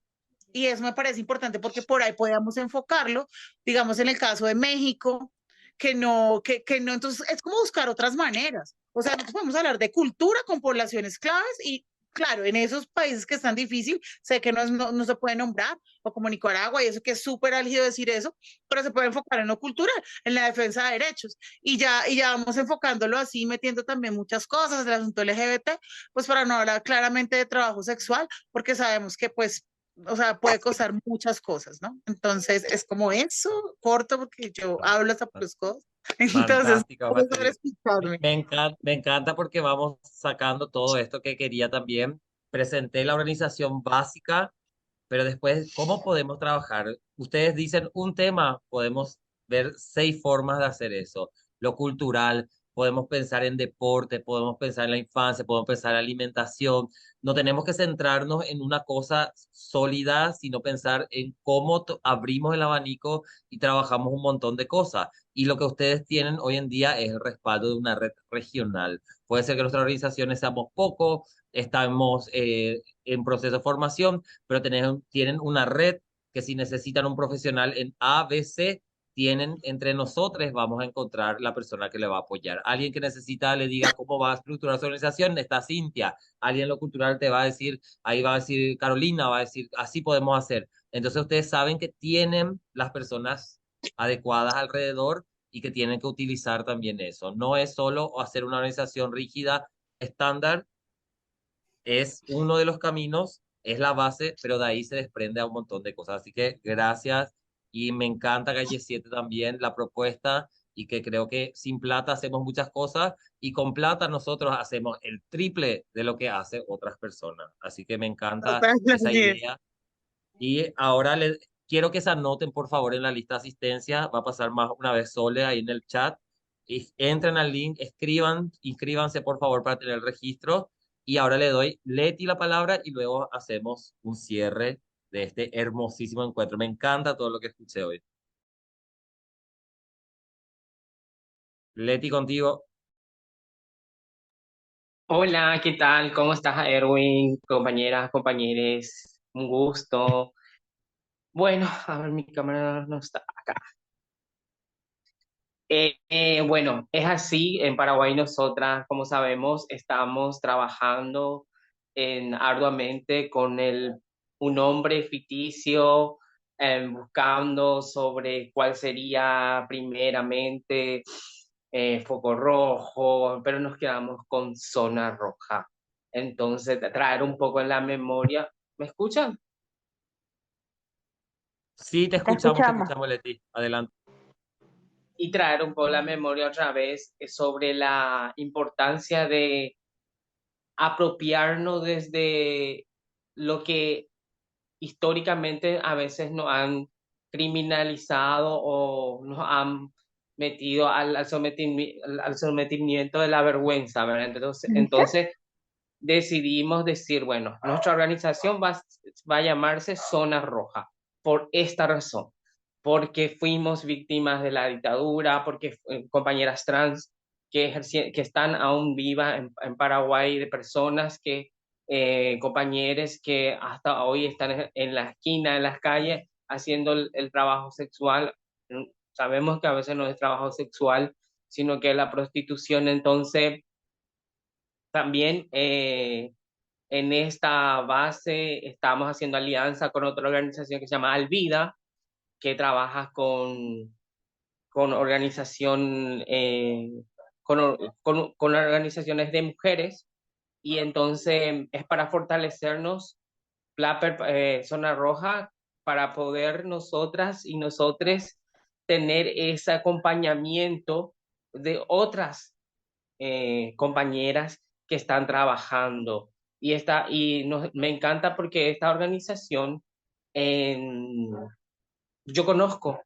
y eso me parece importante porque por ahí podemos enfocarlo, digamos, en el caso de México, que no, entonces es como buscar otras maneras. O sea, nosotros podemos hablar de cultura con poblaciones claves y claro, en esos países que están difícil, sé que no se puede nombrar, o como Nicaragua, y eso que es súper álgido decir eso, pero se puede enfocar en lo cultural, en la defensa de derechos, y ya vamos enfocándolo así, metiendo también muchas cosas del asunto LGBT, pues para no hablar claramente de trabajo sexual, porque sabemos que pues o sea, puede costar muchas cosas, ¿no? Entonces, es como eso, corto, porque yo hablo hasta por los codos. Entonces, Fantástica, gracias por Matri. escucharme. Me encanta porque vamos sacando todo esto que quería también. Presenté la organización básica, pero después, ¿cómo podemos trabajar? Ustedes dicen un tema, podemos ver 6 formas de hacer eso. Lo cultural, podemos pensar en deporte, podemos pensar en la infancia, podemos pensar en alimentación. No tenemos que centrarnos en una cosa sólida, sino pensar en cómo abrimos el abanico y trabajamos un montón de cosas. Y lo que ustedes tienen hoy en día es el respaldo de una red regional. Puede ser que nuestras organizaciones seamos pocos, estamos en proceso de formación, pero tienen una red que si necesitan un profesional en ABC, tienen entre nosotros, vamos a encontrar la persona que le va a apoyar. Alguien que necesita, le diga cómo va a estructurar su organización, está Cintia. Alguien en lo cultural te va a decir, ahí va a decir Carolina, va a decir, así podemos hacer. Entonces ustedes saben que tienen las personas adecuadas alrededor y que tienen que utilizar también eso. No es solo hacer una organización rígida, estándar, es uno de los caminos, es la base, pero de ahí se desprende a un montón de cosas. Así que gracias y me encanta Calle 7 también, la propuesta y que creo que sin plata hacemos muchas cosas y con plata nosotros hacemos el triple de lo que hace otras personas. Así que me encanta esa idea. Y ahora quiero que se anoten por favor en la lista de asistencia, va a pasar más una vez Sole ahí en el chat. Y entren al link, inscríbanse por favor para tener el registro. Y ahora le doy Leti la palabra y luego hacemos un cierre de este hermosísimo encuentro. Me encanta todo lo que escuché hoy. Leti, contigo. Hola, ¿qué tal? ¿Cómo estás, Erwin? Compañeras, compañeros, un gusto. Bueno, a ver, mi cámara no está acá. Bueno, es así, en Paraguay nosotras, como sabemos, estamos trabajando arduamente con un nombre ficticio, buscando sobre cuál sería primeramente foco rojo, pero nos quedamos con zona roja. Entonces, traer un poco en la memoria. ¿Me escuchan? Sí, Te te escuchamos. escuchamos, Leti. Adelante. Y traer un poco la memoria otra vez sobre la importancia de apropiarnos desde lo que históricamente a veces nos han criminalizado o nos han metido al sometimiento de la vergüenza, ¿verdad? Entonces decidimos decir, bueno, nuestra organización va a llamarse Zona Roja por esta razón, porque fuimos víctimas de la dictadura, porque compañeras trans que están aún vivas en Paraguay, de personas compañeros que hasta hoy están en la esquina, en las calles, haciendo el trabajo sexual. Sabemos que a veces no es trabajo sexual, sino que es la prostitución. Entonces, también en esta base estamos haciendo alianza con otra organización que se llama Alvida, que trabaja con organización, con organizaciones de mujeres, y entonces es para fortalecernos Zona Roja, para poder nosotras y nosotres tener ese acompañamiento de otras compañeras que están trabajando. Me encanta porque esta organización en- yo conozco,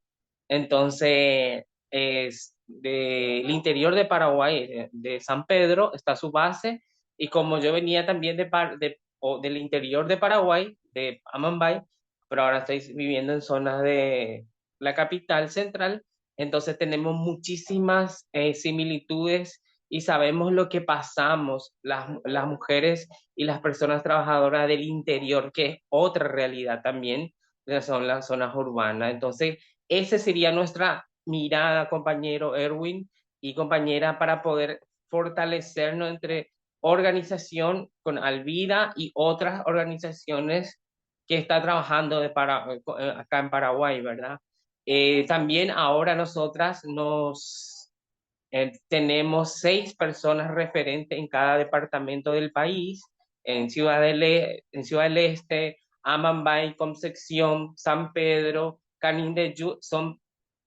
entonces es del interior de Paraguay, de San Pedro, está su base, y como yo venía también del interior de Paraguay, de Amambay, pero ahora estoy viviendo en zonas de la capital central, entonces tenemos muchísimas similitudes y sabemos lo que pasamos las mujeres y las personas trabajadoras del interior, que es otra realidad también, son las zonas urbanas. Entonces, esa sería nuestra mirada, compañero Erwin y compañera, para poder fortalecernos entre organización con Alvida y otras organizaciones que está trabajando acá en Paraguay, ¿verdad? También ahora nosotras tenemos 6 personas referentes en cada departamento del país, en Ciudad del Este, Amambay, Concepción, San Pedro, Canindeyú, son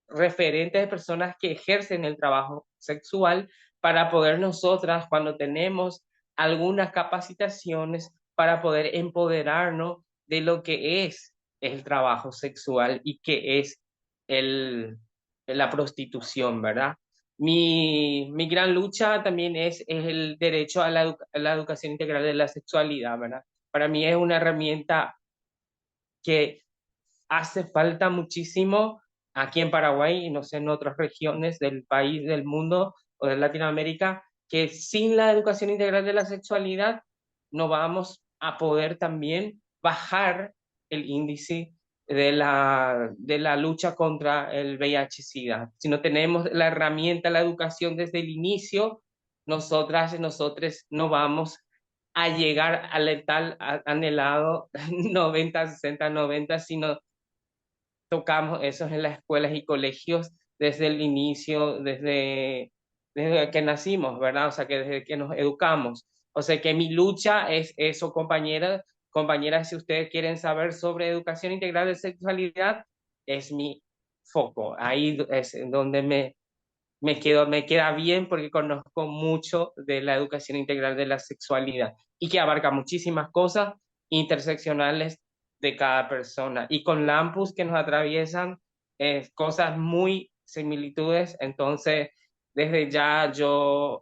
referentes de personas que ejercen el trabajo sexual, para poder nosotras, cuando tenemos algunas capacitaciones, para poder empoderarnos de lo que es el trabajo sexual y qué es el, la prostitución, ¿verdad? Mi gran lucha también es el derecho a a la educación integral de la sexualidad, ¿verdad? Para mí es una herramienta que hace falta muchísimo aquí en Paraguay y no sé, en otras regiones del país, del mundo o de Latinoamérica, que sin la educación integral de la sexualidad no vamos a poder también bajar el índice de la lucha contra el VIH-Sida. Si no tenemos la herramienta, la educación desde el inicio, nosotras y nosotros no vamos a llegar al letal anhelado 90, 60, 90, sino tocamos eso en las escuelas y colegios desde el inicio, desde que nacimos, ¿verdad? O sea, que desde que nos educamos. O sea, que mi lucha es eso, compañeras. Compañeras, si ustedes quieren saber sobre educación integral de sexualidad, es mi foco. Ahí es donde me queda bien, porque conozco mucho de la educación integral de la sexualidad y que abarca muchísimas cosas interseccionales de cada persona. Y con Lampus que nos atraviesan cosas muy similitudes, entonces desde ya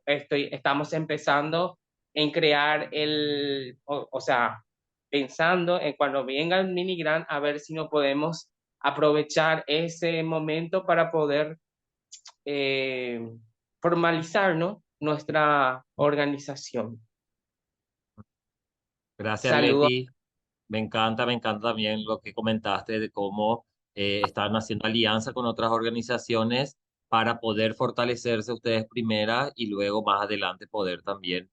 estamos empezando en crear o sea, pensando en cuando venga el mini grant, a ver si no podemos aprovechar ese momento para poder eh, formalizar, ¿no?, nuestra organización. Gracias, Saludos. Leti. Me encanta también lo que comentaste de cómo están haciendo alianza con otras organizaciones para poder fortalecerse ustedes primera y luego más adelante poder también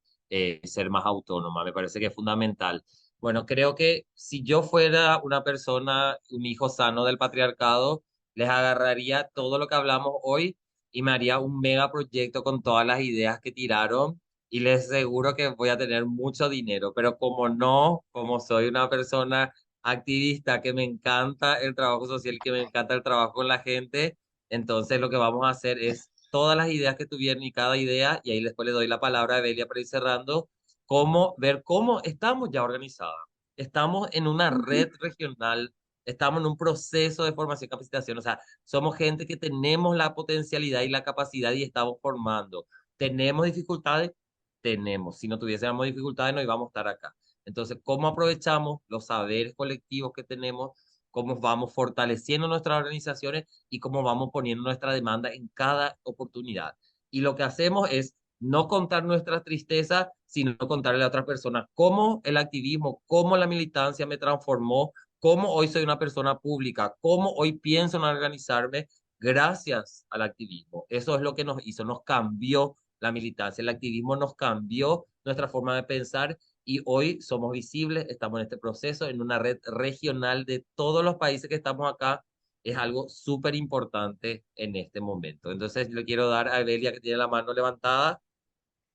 ser más autónoma. Me parece que es fundamental. Bueno, creo que si yo fuera una persona, un hijo sano del patriarcado, les agarraría todo lo que hablamos hoy y me haría un mega proyecto con todas las ideas que tiraron y les aseguro que voy a tener mucho dinero, pero como no, como soy una persona activista que me encanta el trabajo social, que me encanta el trabajo con la gente, entonces lo que vamos a hacer es todas las ideas que tuvieron y cada idea, y ahí después le doy la palabra a Belia para ir cerrando, cómo ver cómo estamos ya organizadas. Estamos en una red regional, estamos en un proceso de formación y capacitación, o sea, somos gente que tenemos la potencialidad y la capacidad y estamos formando. ¿Tenemos dificultades? Tenemos. Si no tuviésemos dificultades, no íbamos a estar acá. Entonces, ¿cómo aprovechamos los saberes colectivos que tenemos? ¿Cómo vamos fortaleciendo nuestras organizaciones y cómo vamos poniendo nuestra demanda en cada oportunidad? Y lo que hacemos es no contar nuestra tristeza, sino contarle a otras personas cómo el activismo, cómo la militancia me transformó, cómo hoy soy una persona pública, cómo hoy pienso en organizarme gracias al activismo. Eso es lo que nos hizo, nos cambió la militancia. El activismo nos cambió nuestra forma de pensar y hoy somos visibles, estamos en este proceso, en una red regional de todos los países que estamos acá. Es algo súper importante en este momento. Entonces, le quiero dar a Evelia, que tiene la mano levantada,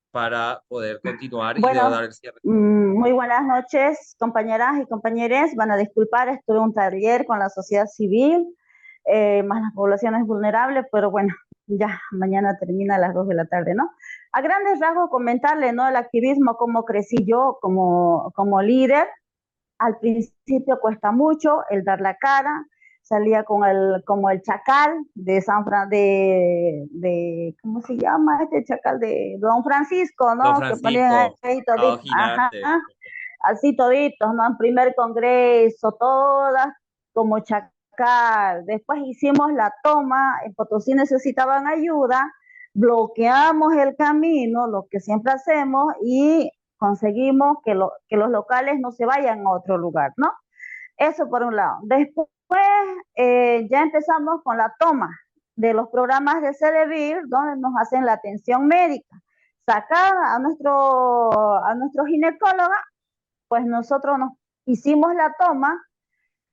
para poder continuar y luego Bueno, dar el cierre. muy buenas noches, compañeras y compañeros. Van a disculpar, estuve en un taller con la sociedad civil, más las poblaciones vulnerables, pero bueno, ya mañana termina a las 2 de la tarde, ¿no? A grandes rasgos comentarle, ¿no? El activismo, cómo crecí yo como líder. Al principio cuesta mucho el dar la cara, salía como el chacal de ¿cómo se llama este chacal? De Don Francisco, Don ¿no? Que ponían Francisco, ahí Estado toditos, ajá, Gigante. así toditos, ¿no? En primer congreso, todas como chacal. Después hicimos la toma, en Potosí necesitaban ayuda, bloqueamos el camino, lo que siempre hacemos, y conseguimos que los locales no se vayan a otro lugar, ¿no? Eso por un lado. Después ya empezamos con la toma de los programas de CEDEVIR, donde nos hacen la atención médica. Sacar a nuestro ginecóloga, pues nosotros nos hicimos la toma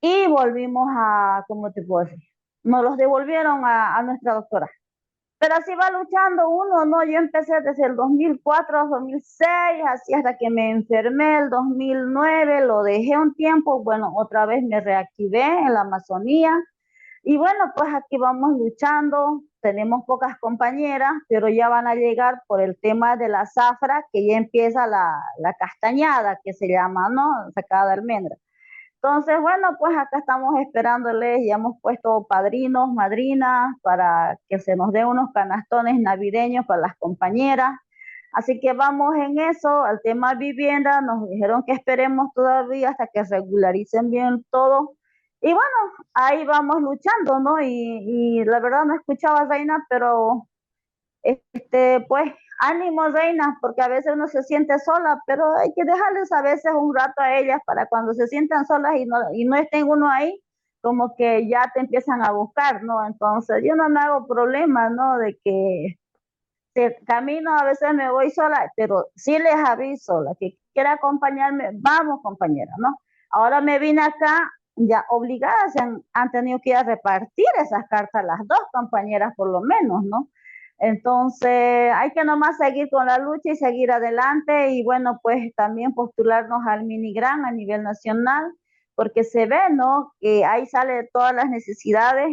y volvimos a, ¿cómo te puedo decir? Nos los devolvieron a nuestra doctora. Pero así va luchando uno, ¿no? Yo empecé desde el 2004, 2006, así hasta que me enfermé el 2009, lo dejé un tiempo, bueno, otra vez me reactivé en la Amazonía. Y bueno, pues aquí vamos luchando, tenemos pocas compañeras, pero ya van a llegar por el tema de la zafra, que ya empieza la castañada, que se llama, ¿no? Sacada de almendra. Entonces, bueno, pues acá estamos esperándoles, ya hemos puesto padrinos, madrinas, para que se nos dé unos canastones navideños para las compañeras. Así que vamos en eso, al tema vivienda, nos dijeron que esperemos todavía hasta que regularicen bien todo. Y bueno, ahí vamos luchando, ¿no? Y la verdad no escuchaba a Reina, pero pues ánimo, reinas, porque a veces uno se siente sola, pero hay que dejarles a veces un rato a ellas para cuando se sientan solas y no estén uno ahí, como que ya te empiezan a buscar, ¿no? Entonces yo no me hago problema, ¿no? De que camino, a veces me voy sola, pero sí les aviso, la que quiera acompañarme, vamos compañera, ¿no? Ahora me vine acá ya obligadas, han tenido que ir a repartir esas cartas las dos compañeras por lo menos, ¿no? Entonces hay que nomás seguir con la lucha y seguir adelante y bueno, pues también postularnos al minigran a nivel nacional, porque se ve, ¿no? Que ahí sale todas las necesidades,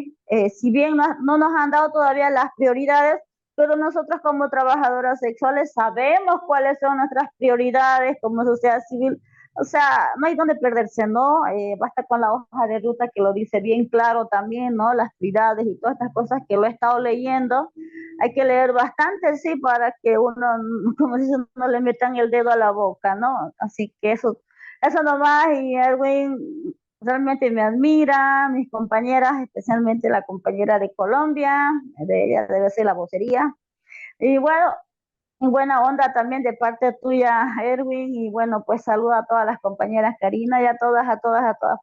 si bien no nos han dado todavía las prioridades, pero nosotros como trabajadoras sexuales sabemos cuáles son nuestras prioridades como sociedad civil. O sea, no hay donde perderse, ¿no? Basta con la hoja de ruta que lo dice bien claro también, ¿no? Las prioridades y todas estas cosas que lo he estado leyendo. Hay que leer bastante, sí, para que uno, como dicen, no le metan el dedo a la boca, ¿no? Así que eso nomás, y Erwin realmente me admira, mis compañeras, especialmente la compañera de Colombia, de ella debe ser la vocería. Y bueno, en buena onda también de parte tuya, Erwin, y bueno, pues saluda a todas las compañeras Karina y a todas,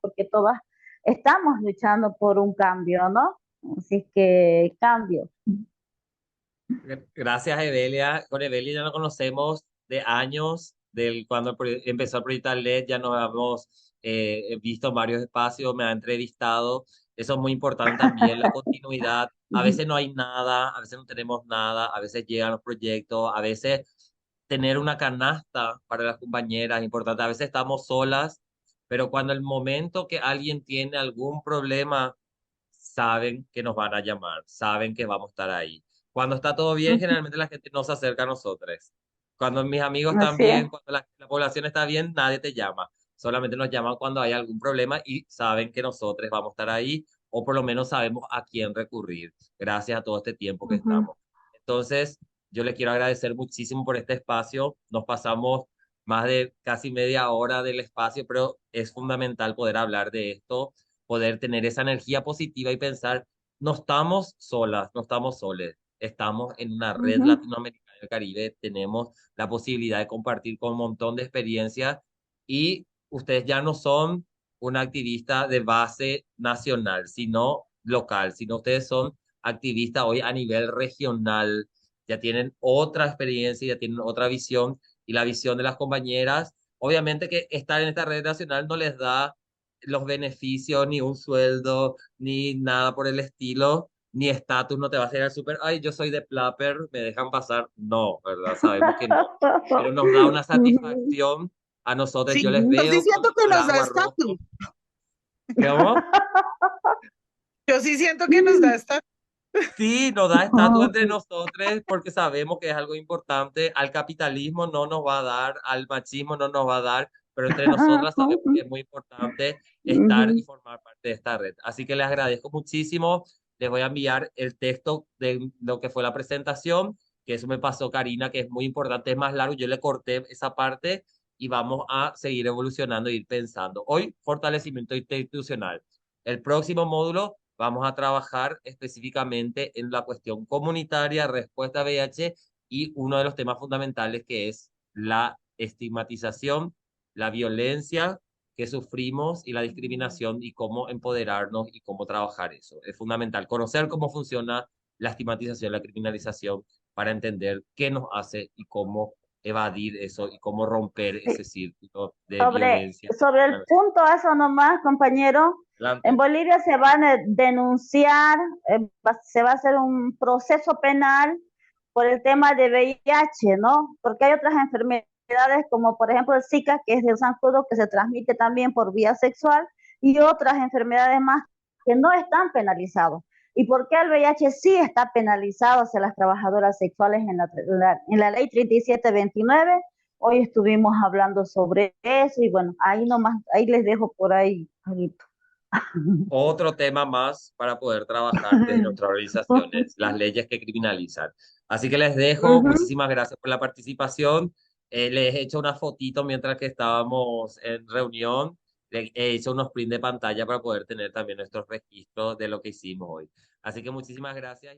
porque todas estamos luchando por un cambio, ¿no? Así que cambio. Gracias, Evelia. Con Evelia ya nos conocemos de años, cuando empezó el proyecto LED, ya nos hemos visto en varios espacios, me ha entrevistado. Eso es muy importante también, la continuidad. A veces no hay nada, a veces no tenemos nada, a veces llegan los proyectos, a veces tener una canasta para las compañeras es importante, a veces estamos solas, pero cuando el momento que alguien tiene algún problema, saben que nos van a llamar, saben que vamos a estar ahí. Cuando está todo bien, generalmente la gente no se acerca a nosotros. Cuando mis amigos están Así es. bien, cuando la población está bien, nadie te llama. Solamente nos llaman cuando hay algún problema y saben que nosotros vamos a estar ahí o por lo menos sabemos a quién recurrir gracias a todo este tiempo que Ujú. estamos. Entonces, yo les quiero agradecer muchísimo por este espacio. Nos pasamos más de casi media hora del espacio, pero es fundamental poder hablar de esto, poder tener esa energía positiva y pensar, no estamos solas, no estamos soles, estamos en una red Ujú. latinoamericana del Caribe, tenemos la posibilidad de compartir con un montón de experiencias y ustedes ya no son una activista de base nacional, sino local, sino ustedes son activistas hoy a nivel regional, ya tienen otra experiencia, ya tienen otra visión y la visión de las compañeras. Obviamente que estar en esta red nacional no les da los beneficios, ni un sueldo, ni nada por el estilo, ni estatus, no te vas a ir al súper, ay, yo soy de Plapper, me dejan pasar. No, ¿verdad? Sabemos que no. Pero nos da una Ujú. satisfacción a nosotros, Sí, yo les yo sí veo siento comiendo que el nos da agua rojo. estatus. ¿Cómo? Yo sí siento que nos da estatus. Sí, nos da estatus entre nosotros porque sabemos que es algo importante. Al capitalismo no nos va a dar, al machismo no nos va a dar, pero entre nosotras sabemos que es muy importante estar y Ujú. formar parte de esta red. Así que les agradezco muchísimo. Les voy a enviar el texto de lo que fue la presentación, que eso me pasó Karina, que es muy importante, es más largo. Yo le corté esa parte y vamos a seguir evolucionando e ir pensando. Hoy, fortalecimiento institucional. El próximo módulo vamos a trabajar específicamente en la cuestión comunitaria, respuesta a VIH y uno de los temas fundamentales que es la estigmatización, la violencia que sufrimos y la discriminación y cómo empoderarnos y cómo trabajar eso. Es fundamental conocer cómo funciona la estigmatización, la criminalización para entender qué nos hace y cómo evadir eso y cómo romper ese círculo de Sobre, violencia. sobre el punto eso nomás, compañero, en Adelante. Bolivia se van a denunciar, se va a hacer un proceso penal por el tema de VIH, ¿no? Porque hay otras enfermedades como por ejemplo el Zika, que es del zancudo, que se transmite también por vía sexual, y otras enfermedades más que no están penalizados. ¿Y por qué el VIH sí está penalizado hacia las trabajadoras sexuales en la ley 3729? Hoy estuvimos hablando sobre eso y bueno, ahí nomás, ahí les dejo por ahí. Otro tema más para poder trabajar desde nuestras organizaciones, las leyes que criminalizan. Así que les dejo, Ujú. muchísimas gracias por la participación. Les he hecho una fotito mientras que estábamos en reunión. Les he hecho unos print de pantalla para poder tener también nuestros registros de lo que hicimos hoy. Así que muchísimas gracias.